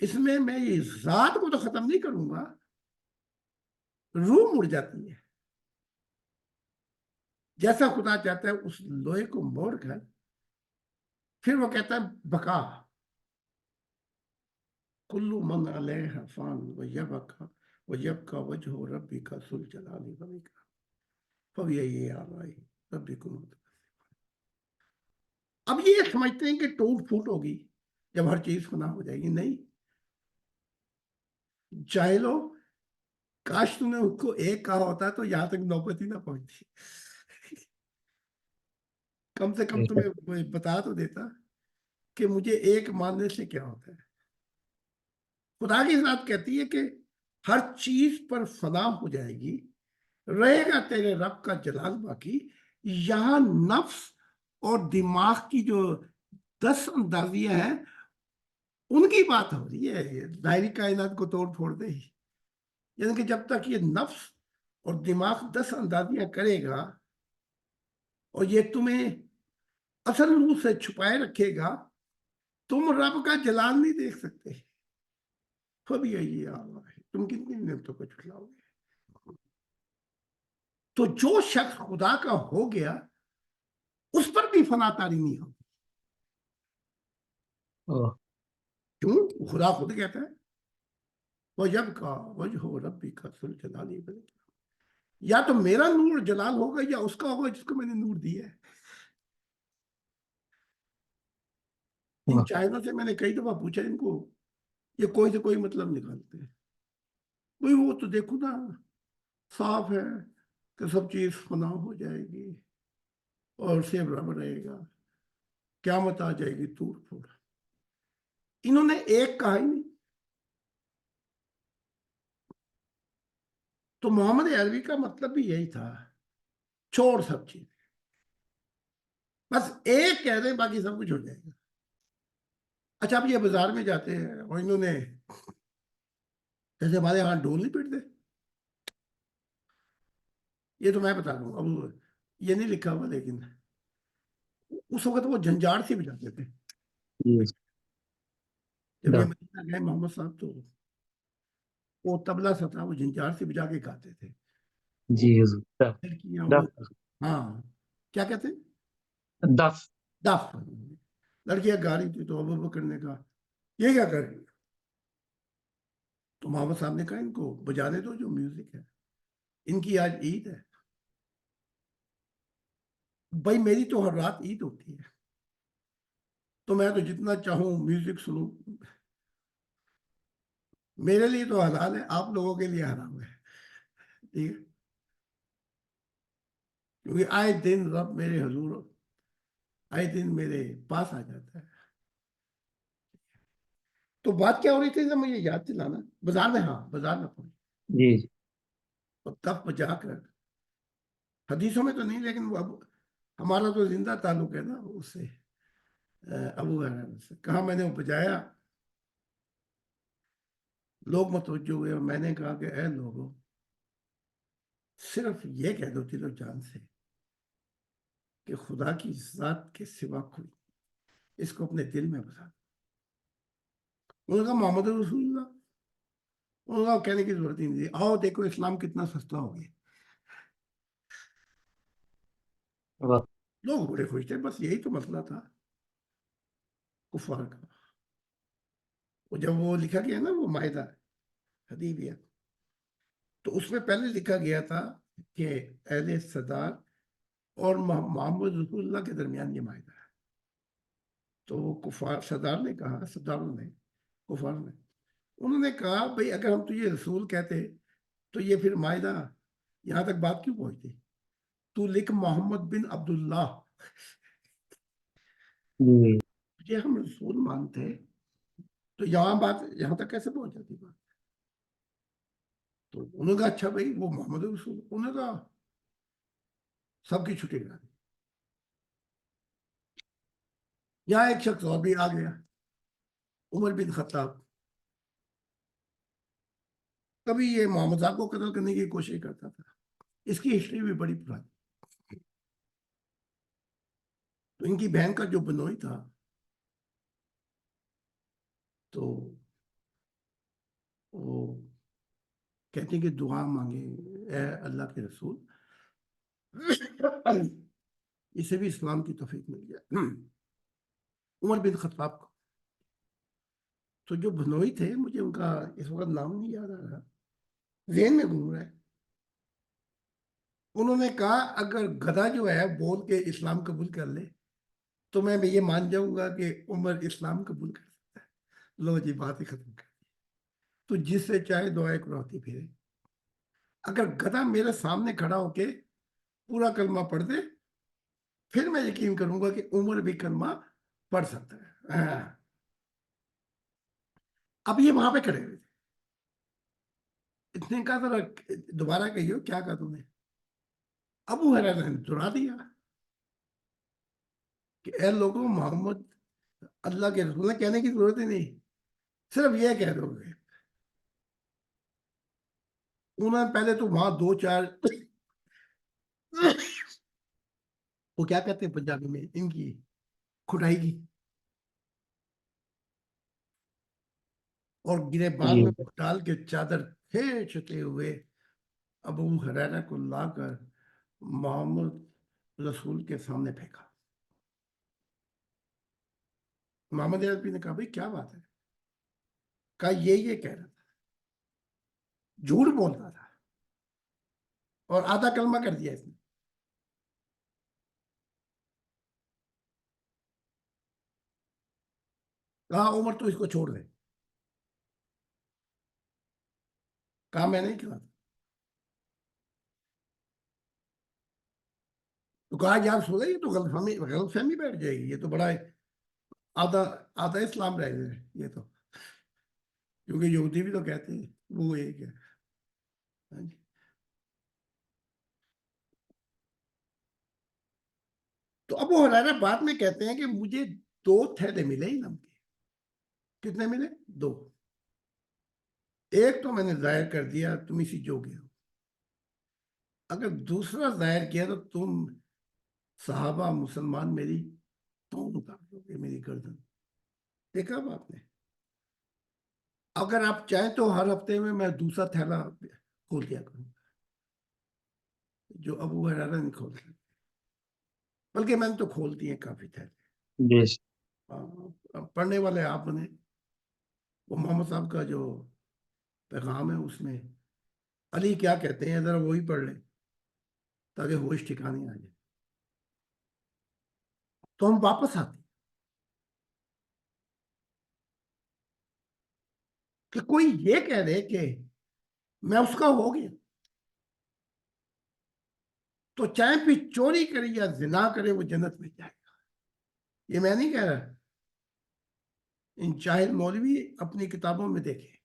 اس میں یہ ذات کو تو ختم نہیں کروں گا، روح مڑ جاتی ہے. جیسا خدا چاہتا ہے اس لوہے کو موڑ کر پھر وہ کہتا ہے بقا، کلو من علیہ فان ویبقى وجہ ربک ذو الجلال والاکرام فبأي آلاء ربکما تکذبان. اب یہ سمجھتے ہیں کہ ٹوٹ پھوٹ ہوگی جب ہر چیز فنا ہو جائے گی. نہیں جاہلو، کاش تم نے اس کو ایک کہا ہوتا تو یہاں تک نوبت ہی نہ پہنچتی. کم سے کم تمہیں بتا تو دیتا کہ مجھے ایک ماننے سے کیا ہوتا ہے. خدا کی ذات کہتی ہے کہ ہر چیز پر فنا ہو جائے گی، رہے گا تیرے رب کا جلال باقی. یہاں نفس اور دماغ کی جو 10 اندازیاں ہیں ان کی بات ہو رہی ہے، ظاہری کائنات کو توڑ پھوڑ دے. یعنی کہ جب تک یہ نفس اور دماغ 10 اندازیاں کرے گا اور یہ تمہیں اصل روح سے چھپائے رکھے گا، تم رب کا جلال نہیں دیکھ سکتے. فبأي آلاء، تم کتنی نعمتوں کو جھٹلاؤ گے. تو جو شخص خدا کا ہو گیا اس پر بھی فنا تاری نہیں ہوگی. کیوں؟ خدا خود کہتا ہے وَيَبْقَى وَجْهُ رَبِّكَ ذُو الْجَلَالِ وَالْإِكْرَامِ. یا تو میرا نور جلال ہوگا یا اس کا ہوگا جس کو میں نے نور دیا ہے. ان چائنا سے میں نے کئی دفعہ پوچھا ان کو، یہ کوئی سے کوئی مطلب نکالتے ہیں. کوئی وہ تو دیکھو نا صاف ہے کہ سب چیز فنا ہو جائے گی اور سیب رب رہے گا، قیامت آ جائے گی توڑ پھوڑ. انہوں نے ایک کہا ہی نہیں. تو محمد عربی کا مطلب بھی یہی تھا، چھوڑ سب چیز، بس ایک کہہ دیں باقی سب کچھ ہو جائے گا. اچھا اب یہ بازار میں جاتے ہیں اور انہوں نے جیسے ہمارے ہاں ڈھول نہیں پیٹتے، یہ تو میں بتا دوں اب یہ نہیں لکھا ہوا لیکن اس وقت وہ جھنجھاڑ سے بجاتے تھے. جب یہ مدینہ گئے محمد صاحب تو وہ تبلا سا تھا، وہ جھنجھاڑ سے بجا کے گاتے تھے. جی لڑکیاں وہ ہاں کیا کہتے ہیں دف. دف. لڑکیاں گا رہی تھی تو ابو بکر نے کہا یہ کیا کر رہی ہے؟ تو محمد صاحب نے کہا ان کو بجانے دو جو میوزک ہے، ان کی آج عید ہے. بھائی میری تو ہر رات عید ہوتی ہے، تو میں تو جتنا چاہوں میوزک سنوں. میرے لیے تو حلال ہے، آپ لوگوں کے لیے حرام ہے. ٹھیک ہے، کیونکہ آئے دن رب میرے حضور آئے دن میرے پاس آ جاتا ہے. تو بات کیا ہو رہی تھی جب مجھے یاد دلانا؟ بازار میں، ہاں بازار میں پہنچ جی اور تب بجا کر، حدیثوں میں تو نہیں لیکن وہ اب ہمارا تو زندہ تعلق ہے نا اس سے، ابو ہریرہ سے کہا میں نے وہ بجایا، لوگ متوجہ ہوئے اور میں نے کہا کہ اے لوگوں صرف یہ کہہ دو دل و جان سے کہ خدا کی ذات کے سوا کوئی، اس کو اپنے دل میں بسا دو. انہوں نے کہا محمد رسول اللہ. انہوں نے کہا کہنے کی ضرورت ہی نہیں تھی، آؤ دیکھو اسلام کتنا سستا ہو گیا. لوگ بڑے خوش تھے، بس یہی تو مسئلہ تھا کفار کا. وہ جب وہ لکھا گیا نا وہ معاہدہ حدیبیہ، تو اس میں پہلے لکھا گیا تھا کہ اہل صدار اور محمد رسول اللہ کے درمیان یہ معاہدہ ہے. تو کفار صدار نے کہا، صداروں نے، کفار نے، انہوں نے کہا بھئی اگر ہم تجھے رسول کہتے تو یہ پھر معاہدہ یہاں تک بات کیوں پہنچتی؟ تو لکھ محمد بن عبداللہ، تجھے ہم رسول مانتے تو یہاں بات یہاں تک کیسے پہنچ جاتی بات؟ تو انہوں نے کہا اچھا بھائی وہ محمد رسول. انہوں نے کہا سب کی چھٹی کرا دی. یہاں ایک شخص اور بھی آ گیا، عمر بن خطاب. کبھی یہ محمد صاحب کو قتل کرنے کی کوشش کرتا تھا، اس کی ہسٹری بھی بڑی پرانی. تو ان کی بہن کا جو بنوئی تھا تو وہ کہتے ہیں کہ دعا مانگے اے اللہ کے رسول، اسے بھی اسلام کی توفیق مل گیا عمر بن خطاب کو. تو جو بھنوئی تھے، مجھے ان کا اس وقت نام نہیں یاد آ رہا، ذہن میں گھوم رہا ہے، انہوں نے کہا اگر گدھا جو ہے بول کے اسلام قبول کر لے تو میں یہ مان جاؤں گا کہ عمر اسلام قبول کر سکتا ہے. لو جی، بات ہی ختم کر دی. تو جس سے چاہے دعائیں کرواتی پھرے. اگر گدھا میرے سامنے کھڑا ہو کے پورا کلمہ پڑھ دے پھر میں یقین کروں گا کہ عمر بھی کلمہ پڑھ سکتا ہے. اب یہ وہاں پہ کھڑے ہوئے تھے. اتنے کہا ذرا دوبارہ کہیو کیا کہا تم نے؟ ابو ہریرہ نے دہرا دیا کہ اے لوگوں، محمد اللہ کے رسول نے کہنے کی ضرورت ہی نہیں، صرف یہ کہہ دو گے. انہوں نے پہلے تو وہاں دو چار وہ کیا کہتے ہیں پنجابی میں ان کی کھٹائی کی، اور گریبان میں ڈال کے چادر کھینچتے ہوئے ابو ہریرہ کو لا کر محمد رسول کے سامنے پھینکا. محمد عربی نے کہا بھائی کیا بات ہے؟ کہا یہ کہہ رہا تھا، جھوٹ بولتا تھا اور آدھا کلمہ کر دیا اس نے. کہا عمر تو اس کو چھوڑ دے. کہا میں نہیں کہا. تو کہا یار سو یہ تو غلط فہمی بیٹھ جائے گی، یہ تو بڑا آدھا اسلام رہ گیا ہے یہ تو، کیونکہ یہودی بھی تو کہتے ہیں وہ ایک ہے. تو ابو ہریرہ بعد میں کہتے ہیں کہ مجھے 2 تھیلے ملے علم کے. کتنے ملے؟ 2. ایک تو میں نے ظاہر کر دیا، تم اسی جوگے ہو. اگر دوسرا ظاہر کیا تو تم صحابہ مسلمان میری توڑ اتار دو گے، میری گردن. دیکھا اب آپ نے؟ اگر آپ چاہیں تو ہر ہفتے میں دوسرا تھیلا کھول دیا کروں گا جو ابو ہریرہ نے کھول دیا، بلکہ میں نے تو کھول دیے کافی تھیلے. پڑھنے والے آپ نے وہ محمد صاحب کا جو پیغام ہے اس میں علی کیا کہتے ہیں ذرا وہی پڑھ لیں تاکہ ہوش ٹھکانے آ جائے. تو ہم واپس آتے کہ کوئی یہ کہہ دے کہ میں اس کا ہو گیا تو چاہے پھر چوری کرے یا زنا کرے وہ جنت میں جائے گا. یہ میں نہیں کہہ رہا، ان جاہل مولوی اپنی کتابوں میں دیکھے.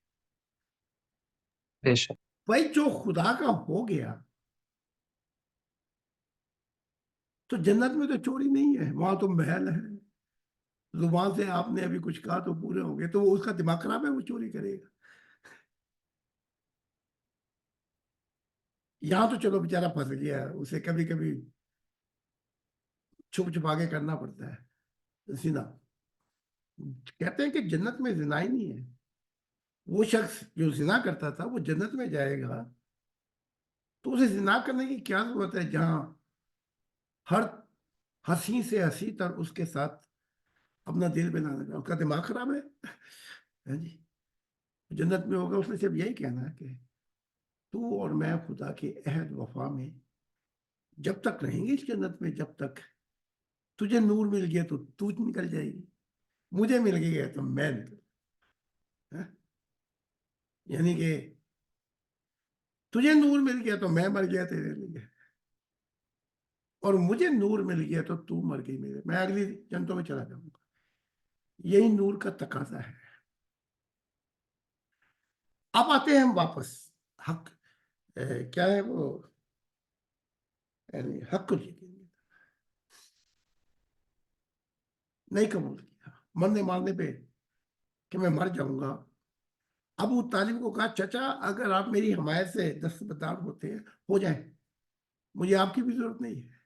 بھائی جو خدا کا ہو گیا تو جنت میں تو چوری نہیں ہے، وہاں تو محل ہے. زبان سے آپ نے ابھی کچھ کہا تو پورے ہو گئے، تو اس کا دماغ خراب ہے، وہ چوری کرے گا. یہاں تو چلو بیچارہ پھنس گیا، اسے کبھی کبھی چھپ چھپا کے کرنا پڑتا ہے زنا. کہتے ہیں کہ جنت میں زنا ہی نہیں ہے. وہ شخص جو زنا کرتا تھا وہ جنت میں جائے گا تو اسے زنا کرنے کی کیا ضرورت ہے جہاں ہر ہنسی سے ہنسی تر اس کے ساتھ اپنا دل بنانے کا. اس کا دماغ خراب ہے جی. جنت میں ہوگا، اس نے صرف یہی کہنا ہے کہ تو اور میں خدا کے عہد وفا میں جب تک رہیں گے اس جنت میں، جب تک تجھے نور مل گیا تو نکل جائے گی، مجھے مل گیا تو میں نکل. یعنی کہ تجھے نور مل گیا تو میں مر گیا تیرے لیے، اور مجھے نور مل گیا تو مر گئی میرے، میں اگلی جنتوں میں چلا جاؤں گا. یہی نور کا تقاضا ہے. اب آتے ہیں ہم واپس. حق کیا ہے وہ؟ یعنی حق کو نہیں قبول کیا، مرنے مارنے پہ کہ میں مر جاؤں گا. ابو طالب کو کہا چچا اگر آپ میری حمایت سے دستبردار ہوتے ہیں ہو جائیں، مجھے آپ کی بھی ضرورت نہیں ہے،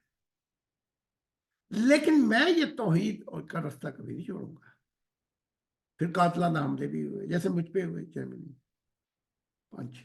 لیکن میں یہ توحید اور کا رستہ کبھی نہیں چھوڑوں گا. پھر قاتلانہ حملے بھی ہوئے جیسے مجھ پہ ہوئے جرمنی. 5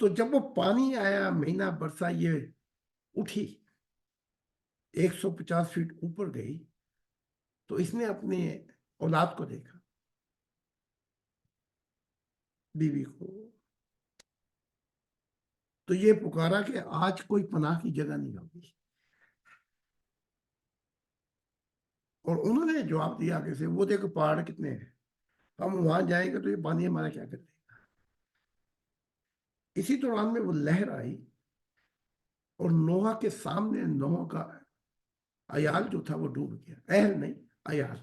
تو جب وہ پانی آیا، مہینہ برسا، یہ اٹھی 150 فٹ اوپر گئی، تو اس نے اپنے اولاد کو دیکھا، بیوی کو، تو یہ پکارا کہ آج کوئی پناہ کی جگہ نہیں ہوگی. اور انہوں نے جواب دیا آگے سے، وہ دیکھو پہاڑ کتنے ہیں، ہم وہاں جائیں گے تو یہ پانی ہمارا کیا کرے گا. اسی دوران میں وہ لہر آئی اور نوح کے سامنے نوح کا عیال جو تھا وہ ڈوب گیا. اہل نہیں، عیال.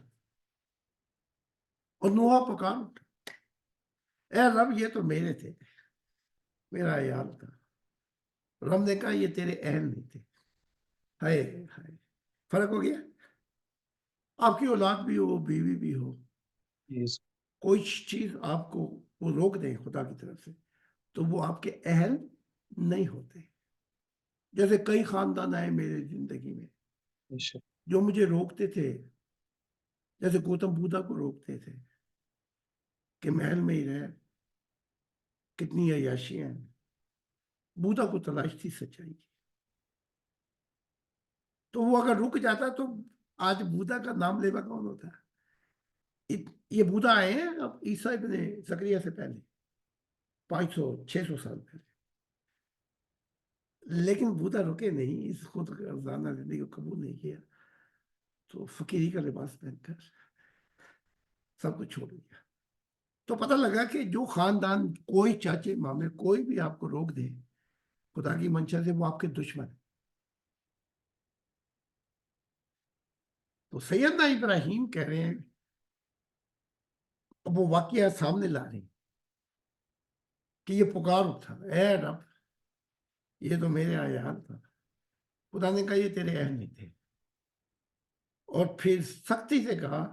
اور نوح پکار اٹھا، اے رب یہ تو میرے تھے، میرا عیال تھا. رب نے کہا یہ تیرے اہل نہیں تھے. ہائے ہائے، فرق ہو گیا. آپ کی اولاد بھی ہو، بیوی بھی ہو، Yes. کوئی چیز آپ کو وہ روک دیں خدا کی طرف سے، تو وہ آپ کے اہل نہیں ہوتے. جیسے کئی خاندان آئے میرے زندگی میں Yes. جو مجھے روکتے تھے، جیسے گوتم بدھا کو روکتے تھے کہ محل میں ہی رہ، کتنی عیاشیاں ہیں. بدھا کو تلاش تھی سچائی کی، تو وہ اگر رک جاتا تو آج بدھا کا نام لیوا کون ہوتا ہے. یہ بدھا آئے ہیں اب عیسیٰ ابن زکریا سے پہلے 500-600 سال پہلے، لیکن بدھا رکے نہیں، اس خود افسانہ زندگی کو قبول نہیں کیا، تو فقیری کا لباس پہن کر سب کچھ چھوڑ دیا. تو پتہ لگا کہ جو خاندان، کوئی چاچے مامے، کوئی بھی آپ کو روک دے خدا کی منشا سے، وہ آپ کے دشمن ہیں. تو سیدنا ابراہیم کہہ رہے ہیں، اب وہ واقعہ سامنے لا رہے ہیں کہ یہ پکار اٹھا، اے رب یہ تو میرے عیال تھا. خدا نے کہا یہ تیرے اہل نہیں تھے. اور پھر سختی سے کہا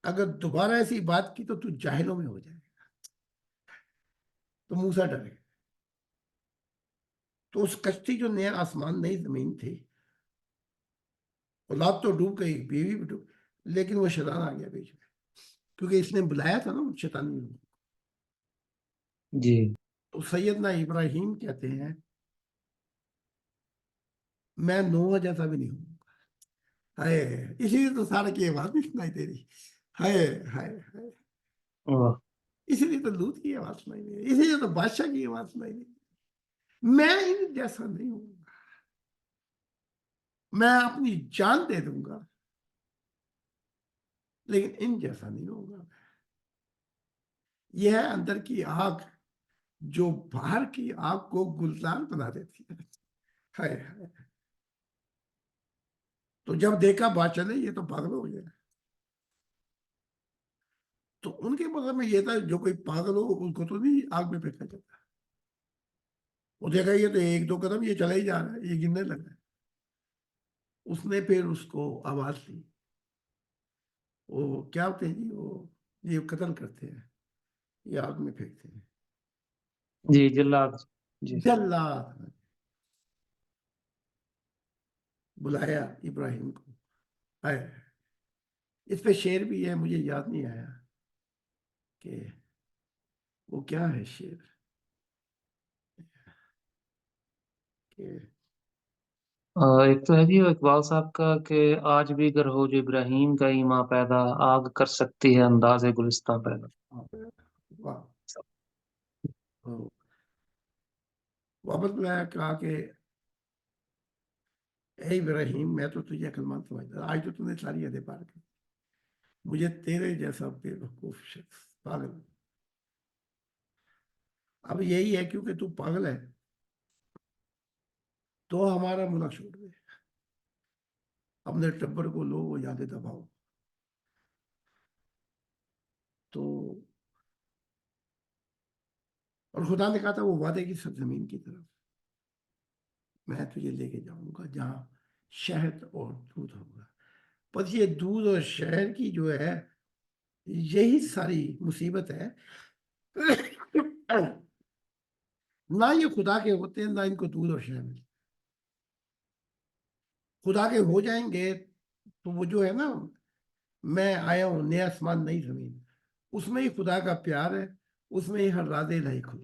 اگر دوبارہ ایسی بات کی تو تو جاہلوں میں ہو جائے گا. تو موسیٰ ڈرے. تو اس کشتی جو نیا آسمان نئی زمین تھی، اولاد تو ڈوب گئی، بیوی بھی ڈوب، لیکن وہ شیطان آ گیا بیچ میں، کیونکہ اس نے بلایا تھا نا شیطانی لوگوں. جی. تو سیدنا ابراہیم کہتے ہیں میں نوح جیسا بھی نہیں ہوں. ہائے، اسی لیے تو سارے کی آواز نہیں سنائی دے رہی. ہائے ہائے ہائے، واہ. اسی لیے تو لوط کی آواز سنائی دے رہی، اسی لیے تو بادشاہ کی آواز سنائی دے رہی. میں ان جیسا نہیں ہوں گا، میں اپنی جان دے دوں گا لیکن ان جیسا نہیں ہوگا. یہ ہے اندر کی آگ جو باہر کی آگ کو گلزار بنا دیتی ہے. ہائے ہائے. تو جب دیکھا بات چلے یہ تو پاگل ہو گیا. تو ان کے مطلب میں یہ تھا جو کوئی پاگل ہو ان کو تو نہیں آگ میں پھینکا جاتا. وہ دیکھا یہ تو 1-2 قدم یہ چلا ہی جا رہا ہے، یہ گرنے لگا ہے. اس نے پھر اس کو آواز دی. وہ کیا ہوتے ہیں جی، وہ یہ قتل کرتے ہیں، یہ آگ میں پھینکتے ہیں. جی جلاد. جی. جلاد. بلایا ابراہیم کو. ہائے، اس پہ شعر بھی ہے، مجھے یاد نہیں آیا کہ وہ کیا ہے شعر کہ ایک تو ہے جی اقبال صاحب کا کہ آج بھی گر ہو جو ابراہیم کا ایماں پیدا، آگ کر سکتی ہے انداز گلستاں پیدا. واہ. واپس بلایا، کہا کہ اے ابراہیم میں تو تجھے عقلمند سمجھتا، آج تو تم نے ساری حدیں پار کی، مجھے تیرے جیسا بے وقوف شخص، پاگل. اب یہی ہے کیونکہ تو پاگل ہے تو ہمارا ملک چھوڑ دے، اپنے ٹبر کو لو، وہ یادیں دباؤ. تو اور خدا نے کہا تھا وہ وعدے کی سرزمین کی طرف میں تجھے لے کے جاؤں گا جہاں شہد اور دودھ ہوگا. بس یہ دودھ اور شہد کی جو ہے یہی ساری مصیبت ہے. نہ یہ خدا کے ہوتے ہیں، نہ ان کو دودھ اور شہد ملتے. خدا کے ہو جائیں گے تو وہ جو ہے نا، میں آیا ہوں نیا آسمان نئی زمین، اس میں ہی خدا کا پیار ہے، اس میں ہی ہر راز الہی کھلی.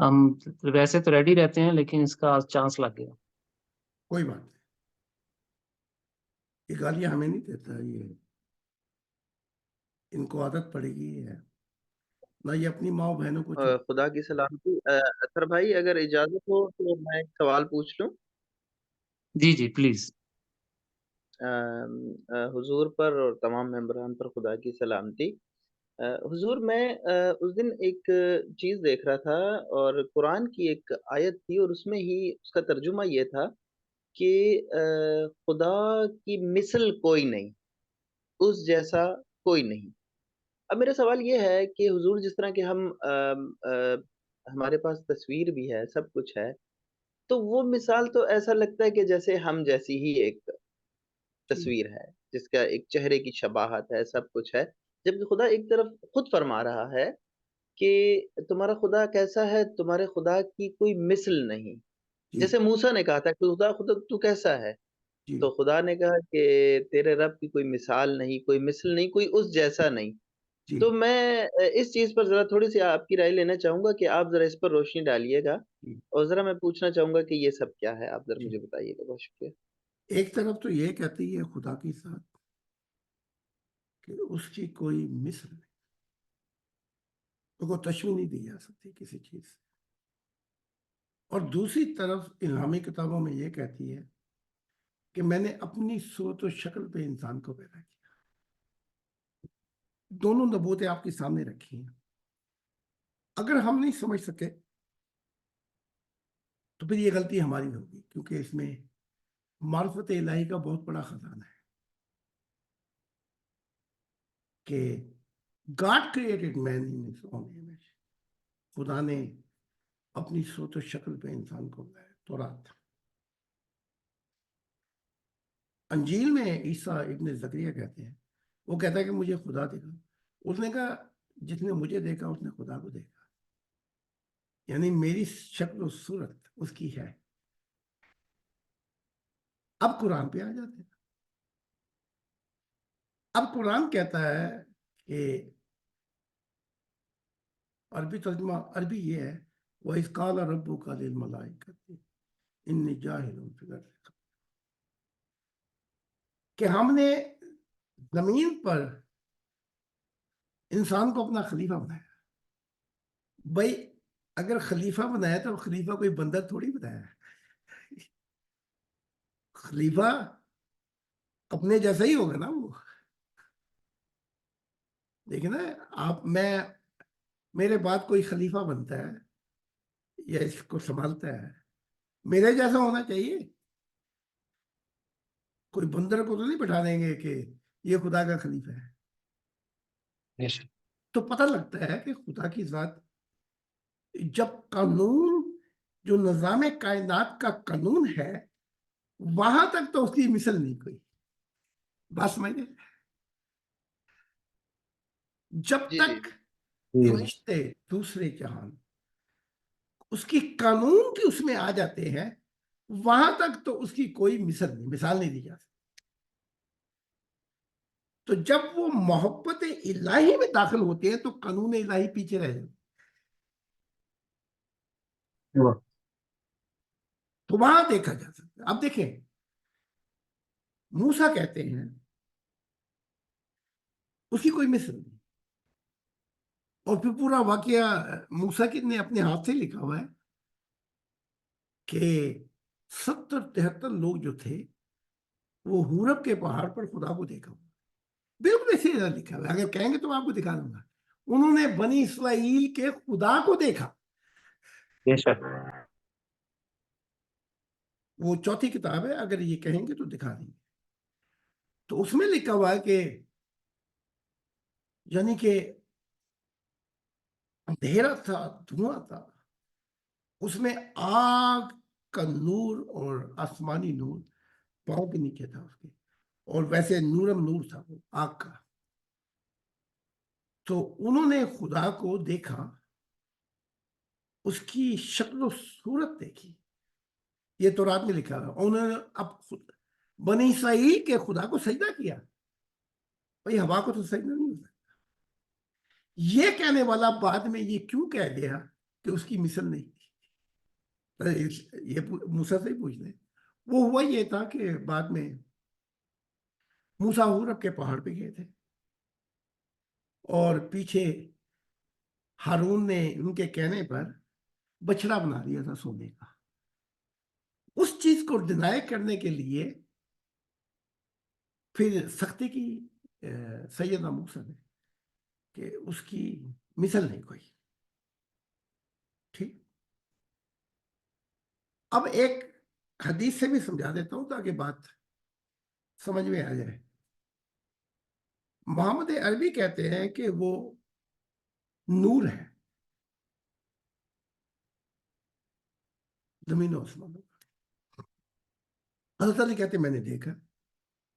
ہم ویسے تو ریڈی رہتے ہیں لیکن اس کا چانس لگ گیا. کوئی بات نہیں، یہ گالیاں ہمیں نہیں دیتا، یہ ان کو عادت پڑے گی ہے نہ، یہ اپنی ماں بہنوں کو خدا کی سلامتی. اطہر بھائی اگر اجازت ہو تو میں ایک سوال پوچھ لوں. جی جی پلیز. حضور پر اور تمام ممبران پر خدا کی سلامتی. حضور میں اس دن ایک چیز دیکھ رہا تھا اور قرآن کی ایک آیت تھی اور اس میں ہی اس کا ترجمہ یہ تھا کہ خدا کی مثل کوئی نہیں، اس جیسا کوئی نہیں. اب میرا سوال یہ ہے کہ حضور جس طرح کہ ہمارے پاس تصویر بھی ہے، سب کچھ ہے، تو وہ مثال تو ایسا لگتا ہے کہ جیسے ہم جیسی ہی ایک تصویر ہے جس کا ایک چہرے کی شباہت ہے، سب کچھ ہے، جبکہ خدا ایک طرف خود فرما رہا ہے کہ تمہارا خدا کیسا ہے، تمہارے خدا کی کوئی مثل نہیں. جیسے موسیٰ نے کہا تھا کہ خدا تو کیسا ہے، تو خدا نے کہا کہ تیرے رب کی کوئی مثال نہیں، کوئی مثل نہیں، کوئی اس جیسا نہیں. تو میں اس چیز پر ذرا تھوڑی سی آپ کی رائے لینا چاہوں گا کہ آپ ذرا اس پر روشنی ڈالیے گا، اور ذرا میں پوچھنا چاہوں گا کہ یہ سب کیا ہے، آپ ذرا مجھے بتائیے گا. بہت شکریہ. ایک طرف تو یہ کہتی ہے خدا کی ذات کہ اس کی کوئی مثل نہیں، تو کو تشبیہ نہیں دی جا سکتی کسی چیز سے، اور دوسری طرف الہامی کتابوں میں یہ کہتی ہے کہ میں نے اپنی صورت و شکل پہ انسان کو پیدا کیا. دونوں نبوتیں آپ کے سامنے رکھی ہیں. اگر ہم نہیں سمجھ سکے تو پھر یہ غلطی ہماری ہوگی، کیونکہ اس میں معرفت الہی کا بہت بڑا خزانہ ہے کہ God created man in his own image. خدا نے اپنی صورت و شکل پہ انسان کو بنایا. تورات انجیل میں عیسیٰ ابن زکریا کہتے ہیں، وہ کہتا ہے کہ مجھے خدا دیکھا. اس نے کہا جس نے مجھے دیکھا اس نے خدا کو دیکھا، یعنی میری شکل و صورت اس کی ہے. اب قرآن پہ آ جاتے ہیں. اب قرآن کہتا ہے کہ عربی ترجمہ عربی یہ ہے، وَإِذْ قَالَ رَبُّكَ لِلْمَلَائِكَةِ إِنِّي جَاعِلٌ فِي الْأَرْضِ، کہ ہم نے زمین پر انسان کو اپنا خلیفہ بنایا. بھائی اگر خلیفہ بنایا تو خلیفہ کوئی بندر تھوڑی بنایا ہے، خلیفہ اپنے جیسا ہی ہوگا نا. وہ دیکھیں نا، آپ میرے بعد کوئی خلیفہ بنتا ہے یا اس کو سنبھالتا ہے، میرے جیسا ہونا چاہیے. کوئی بندر کو تو نہیں بٹھا دیں گے کہ یہ خدا کا خلیفہ ہے. تو پتہ لگتا ہے کہ خدا کی ذات جب قانون جو نظام کائنات کا قانون ہے وہاں تک تو اس کی مثل نہیں کوئی. بس میں نے جب تک فرشتے دوسرے جہان اس کی قانون کی اس میں آ جاتے ہیں وہاں تک تو اس کی کوئی مثال نہیں دی جا سکتی. تو جب وہ محبت الہی میں داخل ہوتے ہیں تو قانون الہی پیچھے رہ جاتے، تو وہاں دیکھا جا سکتا ہے. اب دیکھیں موسیٰ کہتے ہیں اس کی کوئی مثل نہیں، اور پھر پورا واقعہ موسیٰ نے اپنے ہاتھ سے لکھا ہوا ہے کہ 70-73 لوگ جو تھے وہ ہورب کے پہاڑ پر خدا کو دیکھا ہوا. بالکل ایسے لکھا ہوا ہے، اگر کہیں گے تو آپ کو دکھا دوں گا. انہوں نے بنی اسرائیل کے خدا کو دیکھا. وہ چوتھی کتاب ہے، اگر یہ کہیں گے تو دکھا دیں گے. تو اس میں لکھا ہوا ہے کہ یعنی کہ اندھیرا تھا، دھواں تھا، اس میں آگ کا نور اور آسمانی نور پاؤں کے نیچے تھا اس کے، اور ویسے نورم نور تھا وہ آگ کا. تو انہوں نے خدا کو دیکھا، اس کی شکل و صورت دیکھی. یہ تورات میں لکھا ہے. انہوں نے اب بنی اسرائیل کے خدا کو سجدہ کیا. بھئی ہوا کو تو سجدہ نہیں ہو سکتا. یہ کہنے والا بعد میں یہ کیوں کہہ گیا کہ اس کی مثل نہیں تھی. یہ موسیٰ سے ہی پوچھ لیں. وہ ہوا یہ تھا کہ بعد میں موسیٰ حورب کے پہاڑ پہ گئے تھے اور پیچھے ہارون نے ان کے کہنے پر بچڑا بنا دیا تھا سونے کا. اس چیز کو ڈینائی کرنے کے لیے پھر سختی کی سیدنا موسیٰ نے کہ اس کی مثل نہیں کوئی. ٹھیک. اب ایک حدیث سے بھی سمجھا دیتا ہوں تاکہ بات سمجھ میں آ جائے. محمد عربی کہتے ہیں کہ وہ نور ہے زمین و آسمان کا. حضرت علی کہتے میں نے دیکھا,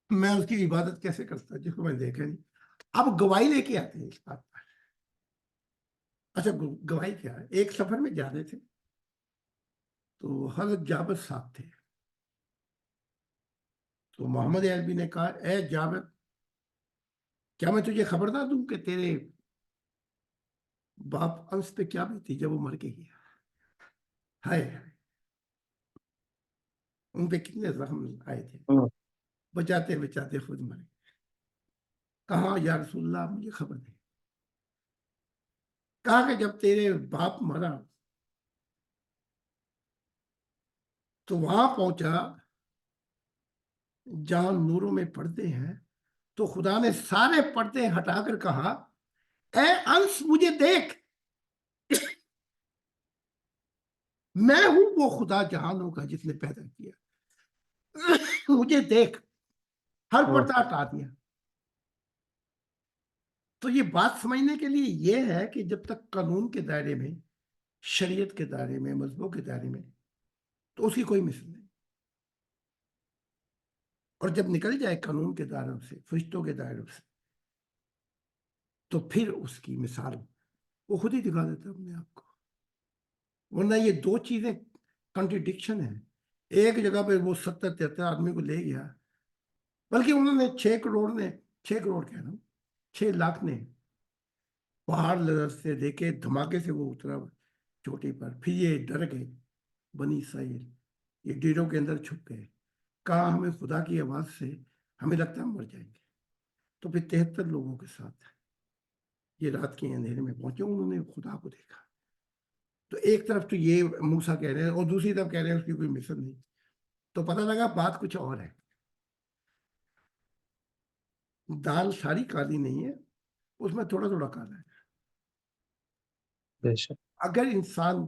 میں اس کی عبادت کیسے کرتا جس کو میں نے دیکھا نہیں. اب گواہی لے کے آتے ہیں اس بات پر. اچھا گواہی کیا ہے؟ ایک سفر میں جا رہے تھے تو حضرت جابر صاحب تھے. تو محمد عربی نے کہا اے جابر کیا میں تجھے خبر نہ دوں کہ تیرے باپ انس پہ کیا بیتی جب وہ مر کے گیا. ہائے ان پہ کتنے زخم آئے تھے, بچاتے بچاتے خود مر گئے. کہا یا رسول اللہ مجھے خبر دے. کہا کہ جب تیرے باپ مرا تو وہاں پہنچا جہاں نوروں میں پردے ہیں تو خدا نے سارے پردے ہٹا کر کہا اے انس مجھے دیکھ, میں ہوں وہ خدا جہانوں کا جس نے پیدا کیا, مجھے دیکھ. ہر پردہ ہٹا دیا. تو یہ بات سمجھنے کے لیے یہ ہے کہ جب تک قانون کے دائرے میں, شریعت کے دائرے میں, مذہبوں کے دائرے میں, تو اس کی کوئی مثل نہیں. اور جب نکل جائے قانون کے دائروں سے, فرشتوں کے دائروں سے, تو پھر اس کی مثال وہ خود ہی دکھا دیتا ہے اپنے آپ کو. ورنہ یہ دو چیزیں کنٹریڈکشن ہیں. ایک جگہ پہ وہ 70-73 آدمی کو لے گیا, بلکہ انہوں نے 6 کروڑ کہہ رہا ہوں 6 لاکھ نے پہاڑ سے دیکھے, دھماکے سے وہ اترا چوٹی پر. پھر یہ ڈر گئے بنی اسرائیل, یہ ڈیروں کے اندر چھپ گئے. کہا ہمیں خدا کی آواز سے ہمیں لگتا ہے ہم مر جائیں گے. تو پھر 73 لوگوں کے ساتھ یہ رات کے اندھیرے میں پہنچے, انہوں نے خدا کو دیکھا. تو ایک طرف تو یہ موسیٰ کہہ رہے ہیں اور دوسری طرف کہہ رہے ہیں اس کی کوئی مثل نہیں. تو پتہ لگا بات کچھ اور ہے. دال ساری کالی نہیں ہے, اس میں تھوڑا تھوڑا کالا ہے. اگر انسان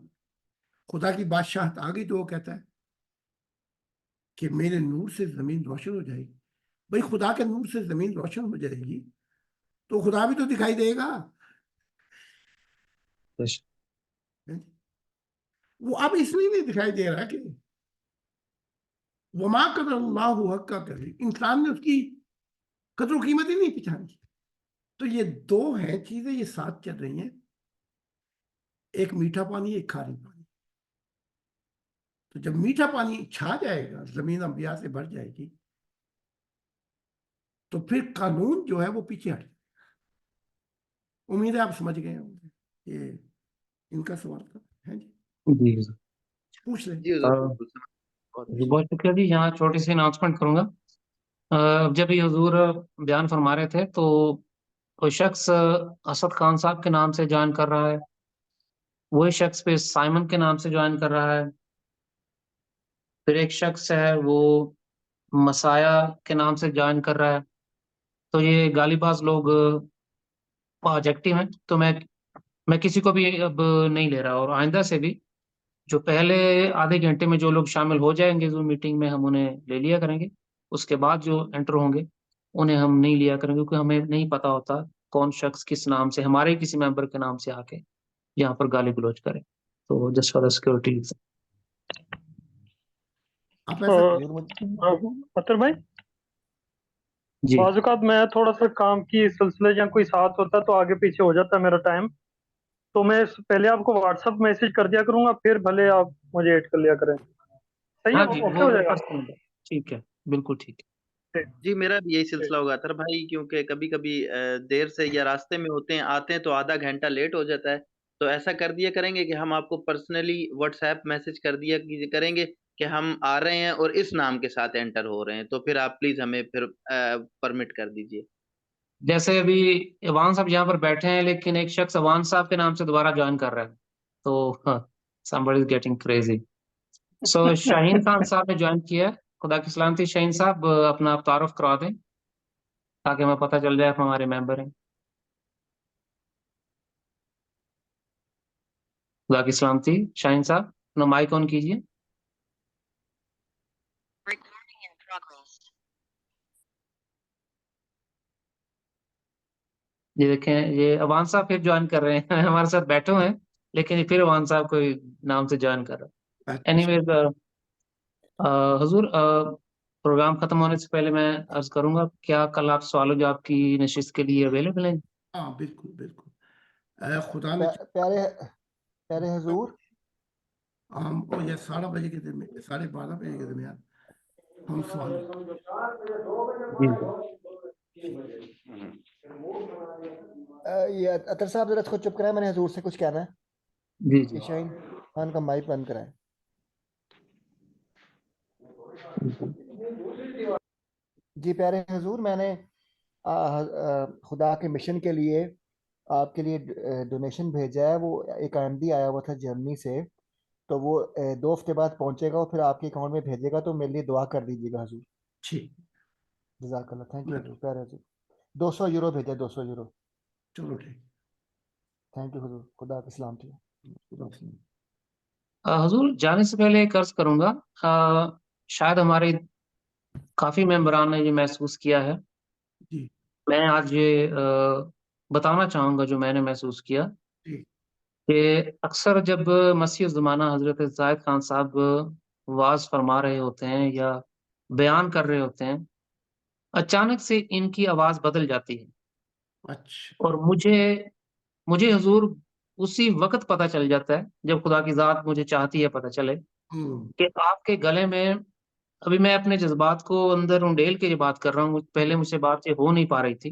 خدا کی بادشاہت آ گئی تو وہ کہتا ہے کہ میرے نور سے زمین روشن ہو جائے گی. بھئی خدا کے نور سے زمین روشن ہو جائے گی تو خدا بھی تو دکھائی دے گا. وہ اب اس لیے نہیں دکھائی دے رہا کہ وما قدر اللہ حق کا قدر, انسان نے اس کی قدر و قیمت ہی نہیں پہچانی. تو یہ دو ہیں چیزیں, یہ ساتھ چل رہی ہیں, ایک میٹھا پانی ایک کھاری پانی. تو جب میٹھا پانی چھا جائے گا, زمین انبیاء سے بھر جائے گی, تو پھر قانون جو ہے وہ پیچھے ہٹ جائے گا. امید ہے آپ سمجھ گئے ہوں گے. یہ ان کا سوال تھا. ہے جی جی پوچھ لیں. بہت شکریہ جی. یہاں چھوٹی سی اناؤنسمنٹ کروں گا. جب یہ حضور بیان فرما رہے تھے تو کوئی شخص اسد خان صاحب کے نام سے جوائن کر رہا ہے, وہی شخص پہ سائمن کے نام سے جوائن کر رہا ہے, پھر ایک شخص ہے وہ مسایا کے نام سے جوائن کر رہا ہے. تو یہ گالی باز لوگ آج ایکٹیو ہیں. تو میں کسی کو بھی اب نہیں لے رہا, اور آئندہ سے بھی جو پہلے آدھے گھنٹے میں جو لوگ شامل ہو جائیں گے زوم میٹنگ میں, ہم انہیں لے لیا کریں گے. اس کے بعد جو انٹر ہوں گے انہیں ہم نہیں لیا کریں گے, کیونکہ ہمیں نہیں پتا ہوتا کون شخص کس نام سے, ہمارے کسی ممبر کے نام سے آ کے یہاں پر گالی گلوچ کرے. تو جسٹ فار سیکورٹی. اطہر بھائی جی بعض اوقات میں تھوڑا سا کام کی سلسلے یا کوئی ساتھ ہوتا ہے تو آگے پیچھے ہو جاتا ہے میرا ٹائم, تو میں پہلے آپ کو واٹس ایپ میسج کر دیا کروں گا, پھر بھلے آپ مجھے ایڈ کر لیا کریں. صحیح ہے, ہاں جی, اوکے وہ ہو جائے گا. پرسنل ہے. ٹھیک ہے, بالکل ٹھیک ہے. جی میرا بھی یہی سلسلہ ہوگا تھا بھائی, کیونکہ کبھی کبھی دیر سے یا راستے میں ہوتے ہیں, آتے ہیں تو آدھا گھنٹہ لیٹ ہو جاتا ہے, تو ایسا کر دیا کریں گے کہ ہم آپ کو پرسنلی واٹس ایپ میسج کر دیا کریں گے کہ ہم آ رہے ہیں اور اس نام کے ساتھ انٹر ہو رہے ہیں، تو پھر آپ پلیز ہمیں پھر پرمٹ کر دیجئے۔ جیسے ابھی ایوان صاحب یہاں پر بیٹھے ہیں لیکن ایک شخص ایوان صاحب کے نام سے دوبارہ جوائن کر رہا ہے، تو somebody is getting crazy. So شاہین خان صاحب نے جوائن کیا ہے. خدا کی سلامتی شاہین صاحب، اپنا آپ تعارف کروا دیں تاکہ ہمیں پتہ چل جائے آپ ہمارے ممبر ہیں. خدا کی سلامتی شاہین صاحب، اپنا مائک آن کیجیے. یہ دیکھیں، یہ اوان صاحب پھر جوائن کر رہے ہیں ہمارے ساتھ بیٹھے ہوئے ہیں لیکن پھر اوان صاحب کوئی نام سے جوائن کر رہا ہے. اینی ویز حضور، پروگرام ختم ہونے سے پہلے میں عرض کروں گا، کیا کل آپ سوال و جواب کی نشست کے لیے اویلیبل ہیں؟ ہاں بالکل بالکل، خدا نے پیارے حضور، ہم کو یہ 12:30 بجے کے درمیان 12:30 بجے کے درمیان ہم سوال یہ اطہر صاحب ذرا خود چپ کرائیں، میں نے حضور سے کچھ کہنا ہے. جی جی شاہین خان کا مائک بند کرائیں. جی پیارے حضور، میں نے خدا کے مشن کے لیے آپ کے لیے ڈونیشن بھیجا ہے. وہ ایک احمدی آیا ہوا تھا جرمنی سے، تو وہ 2 ہفتے بعد پہنچے گا اور پھر آپ کے اکاؤنٹ میں بھیجے گا، تو میرے لیے دعا کر دیجیے گا حضور. ٹھیک، جزاک اللہ. تھینک یو حضور. پیارے حضور 200 یورو بھیجا، 200 یورو. چلو ٹھیک. تھینک یو حضور. خدا کی سلامتی. حضور جانے سے پہلے ایک عرض کروں گا، شاید ہمارے کافی ممبران نے یہ محسوس کیا ہے. جی میں آج یہ بتانا چاہوں گا جو میں نے محسوس کیا جی کہ اکثر جب مسیح الزمانہ حضرت زاہد خان صاحب واز فرما رہے ہوتے ہیں یا بیان کر رہے ہوتے ہیں، اچانک سے ان کی آواز بدل جاتی ہے. اچھا. اور مجھے حضور اسی وقت پتہ چل جاتا ہے جب خدا کی ذات مجھے چاہتی ہے پتہ چلے کہ آپ کے گلے میں، ابھی میں اپنے جذبات کو اندر انڈیل کے یہ بات کر رہا ہوں، پہلے مجھ سے بات یہ ہو نہیں پا رہی تھی،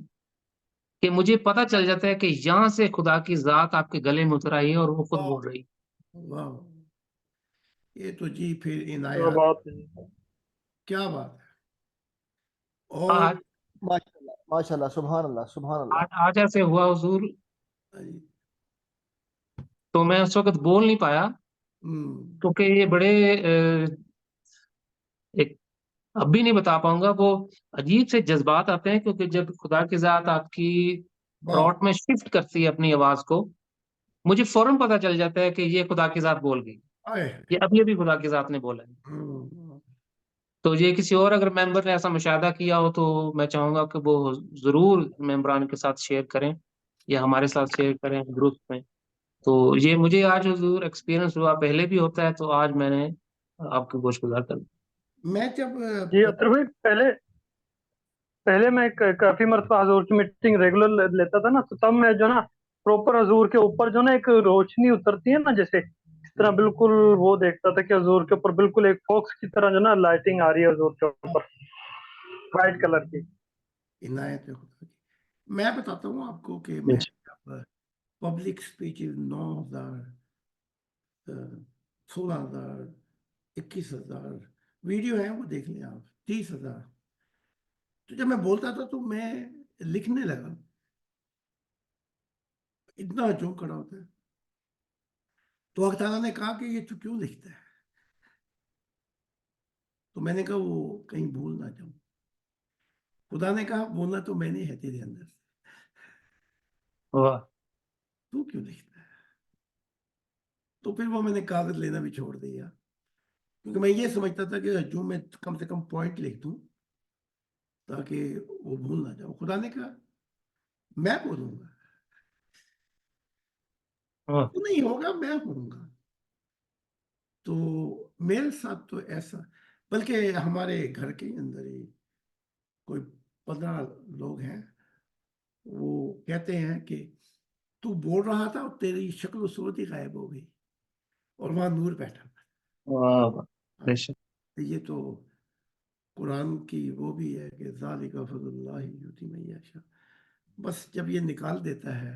کہ مجھے پتہ چل جاتا ہے کہ یہاں سے خدا کی ذات آپ کے گلے میں اتر آئی ہے اور وہ خود بول رہی. واہ، یہ تو جی پھر کیا عنایات، بات ہے. کیا بات ہے. اور آج ماشاء اللہ، سبحان اللہ، سبحان اللہ. آج ایسے ہوا حضور، جی. تو میں اس وقت بول نہیں پایا کیونکہ یہ بڑے ایک اب بھی نہیں بتا پاؤں گا، وہ عجیب سے جذبات آتے ہیں کیونکہ جب خدا کی ذات آپ کی تھراٹ میں شفٹ کرتی ہے اپنی آواز کو، مجھے فوراً پتا چل جاتا ہے کہ یہ خدا کی ذات بول گئی، یہ ابھی خدا کی ذات نے بولا ہے. تو یہ کسی اور اگر ممبر نے ایسا مشاہدہ کیا ہو تو میں چاہوں گا کہ وہ ضرور ممبران کے ساتھ شیئر کریں یا ہمارے ساتھ شیئر کریں گروپ میں. تو یہ مجھے آج حضور ایکسپیرینس ہوا، پہلے بھی ہوتا ہے، تو آج میں نے آپ کو گوش گزار کر. میں جب جی اطہر بھائی، پہلے میں کافی مرتبہ حضور کی میٹنگ ریگولر لیتا تھا نا، تو تب میں جو نا پروپر حضور کے اوپر جو نا ایک روشنی اترتی ہے نا، جیسے اس طرح بالکل وہ دیکھتا تھا کہ حضور کے اوپر بالکل ایک فوکس کی طرح جو نا لائٹنگ آ رہی ہے حضور کے اوپر وائٹ کلر کی. عنایت ہے خدا کی. میں بتاتا ہوں آپ کو کہ میں پبلک اسپیچز 9,000 16,000 21,000 ویڈیو ہیں، وہ دیکھ لیں آپ. 30,000. تو جب میں بولتا تھا تو میں لکھنے لگا، اتنا ہجوم کھڑا ہوتا ہے. تو وقت تعالیٰ نے کہا کہ یہ تو کیوں لکھتا ہے؟ تو میں نے کہا وہ کہیں بھول نہ جاؤں. خدا نے کہا بولنا تو میں نے ہے تیرے اندر، تو کیوں لکھتا ہے؟ تو پھر وہ میں نے کاغذ لینا بھی چھوڑ دیا، کیونکہ میں یہ سمجھتا تھا کہ ہجوم میں کم سے کم پوائنٹ لکھ دوں تاکہ وہ بھول نہ جاؤ. خدا نے کہا میں بولوں گا، تو نہیں ہوگا، میں ہوں گا. تو میرے ساتھ تو ایسا، بلکہ ہمارے گھر کے اندر ہی کوئی 15 لوگ ہیں، وہ کہتے ہیں کہ تو بول رہا تھا اور تیری شکل و صورت ہی غائب ہو گئی اور وہاں نور بیٹھا. یہ تو قرآن کی وہ بھی ہے کہ ذالک فضل اللہ یؤتی من یشاء. بس جب یہ نکال دیتا ہے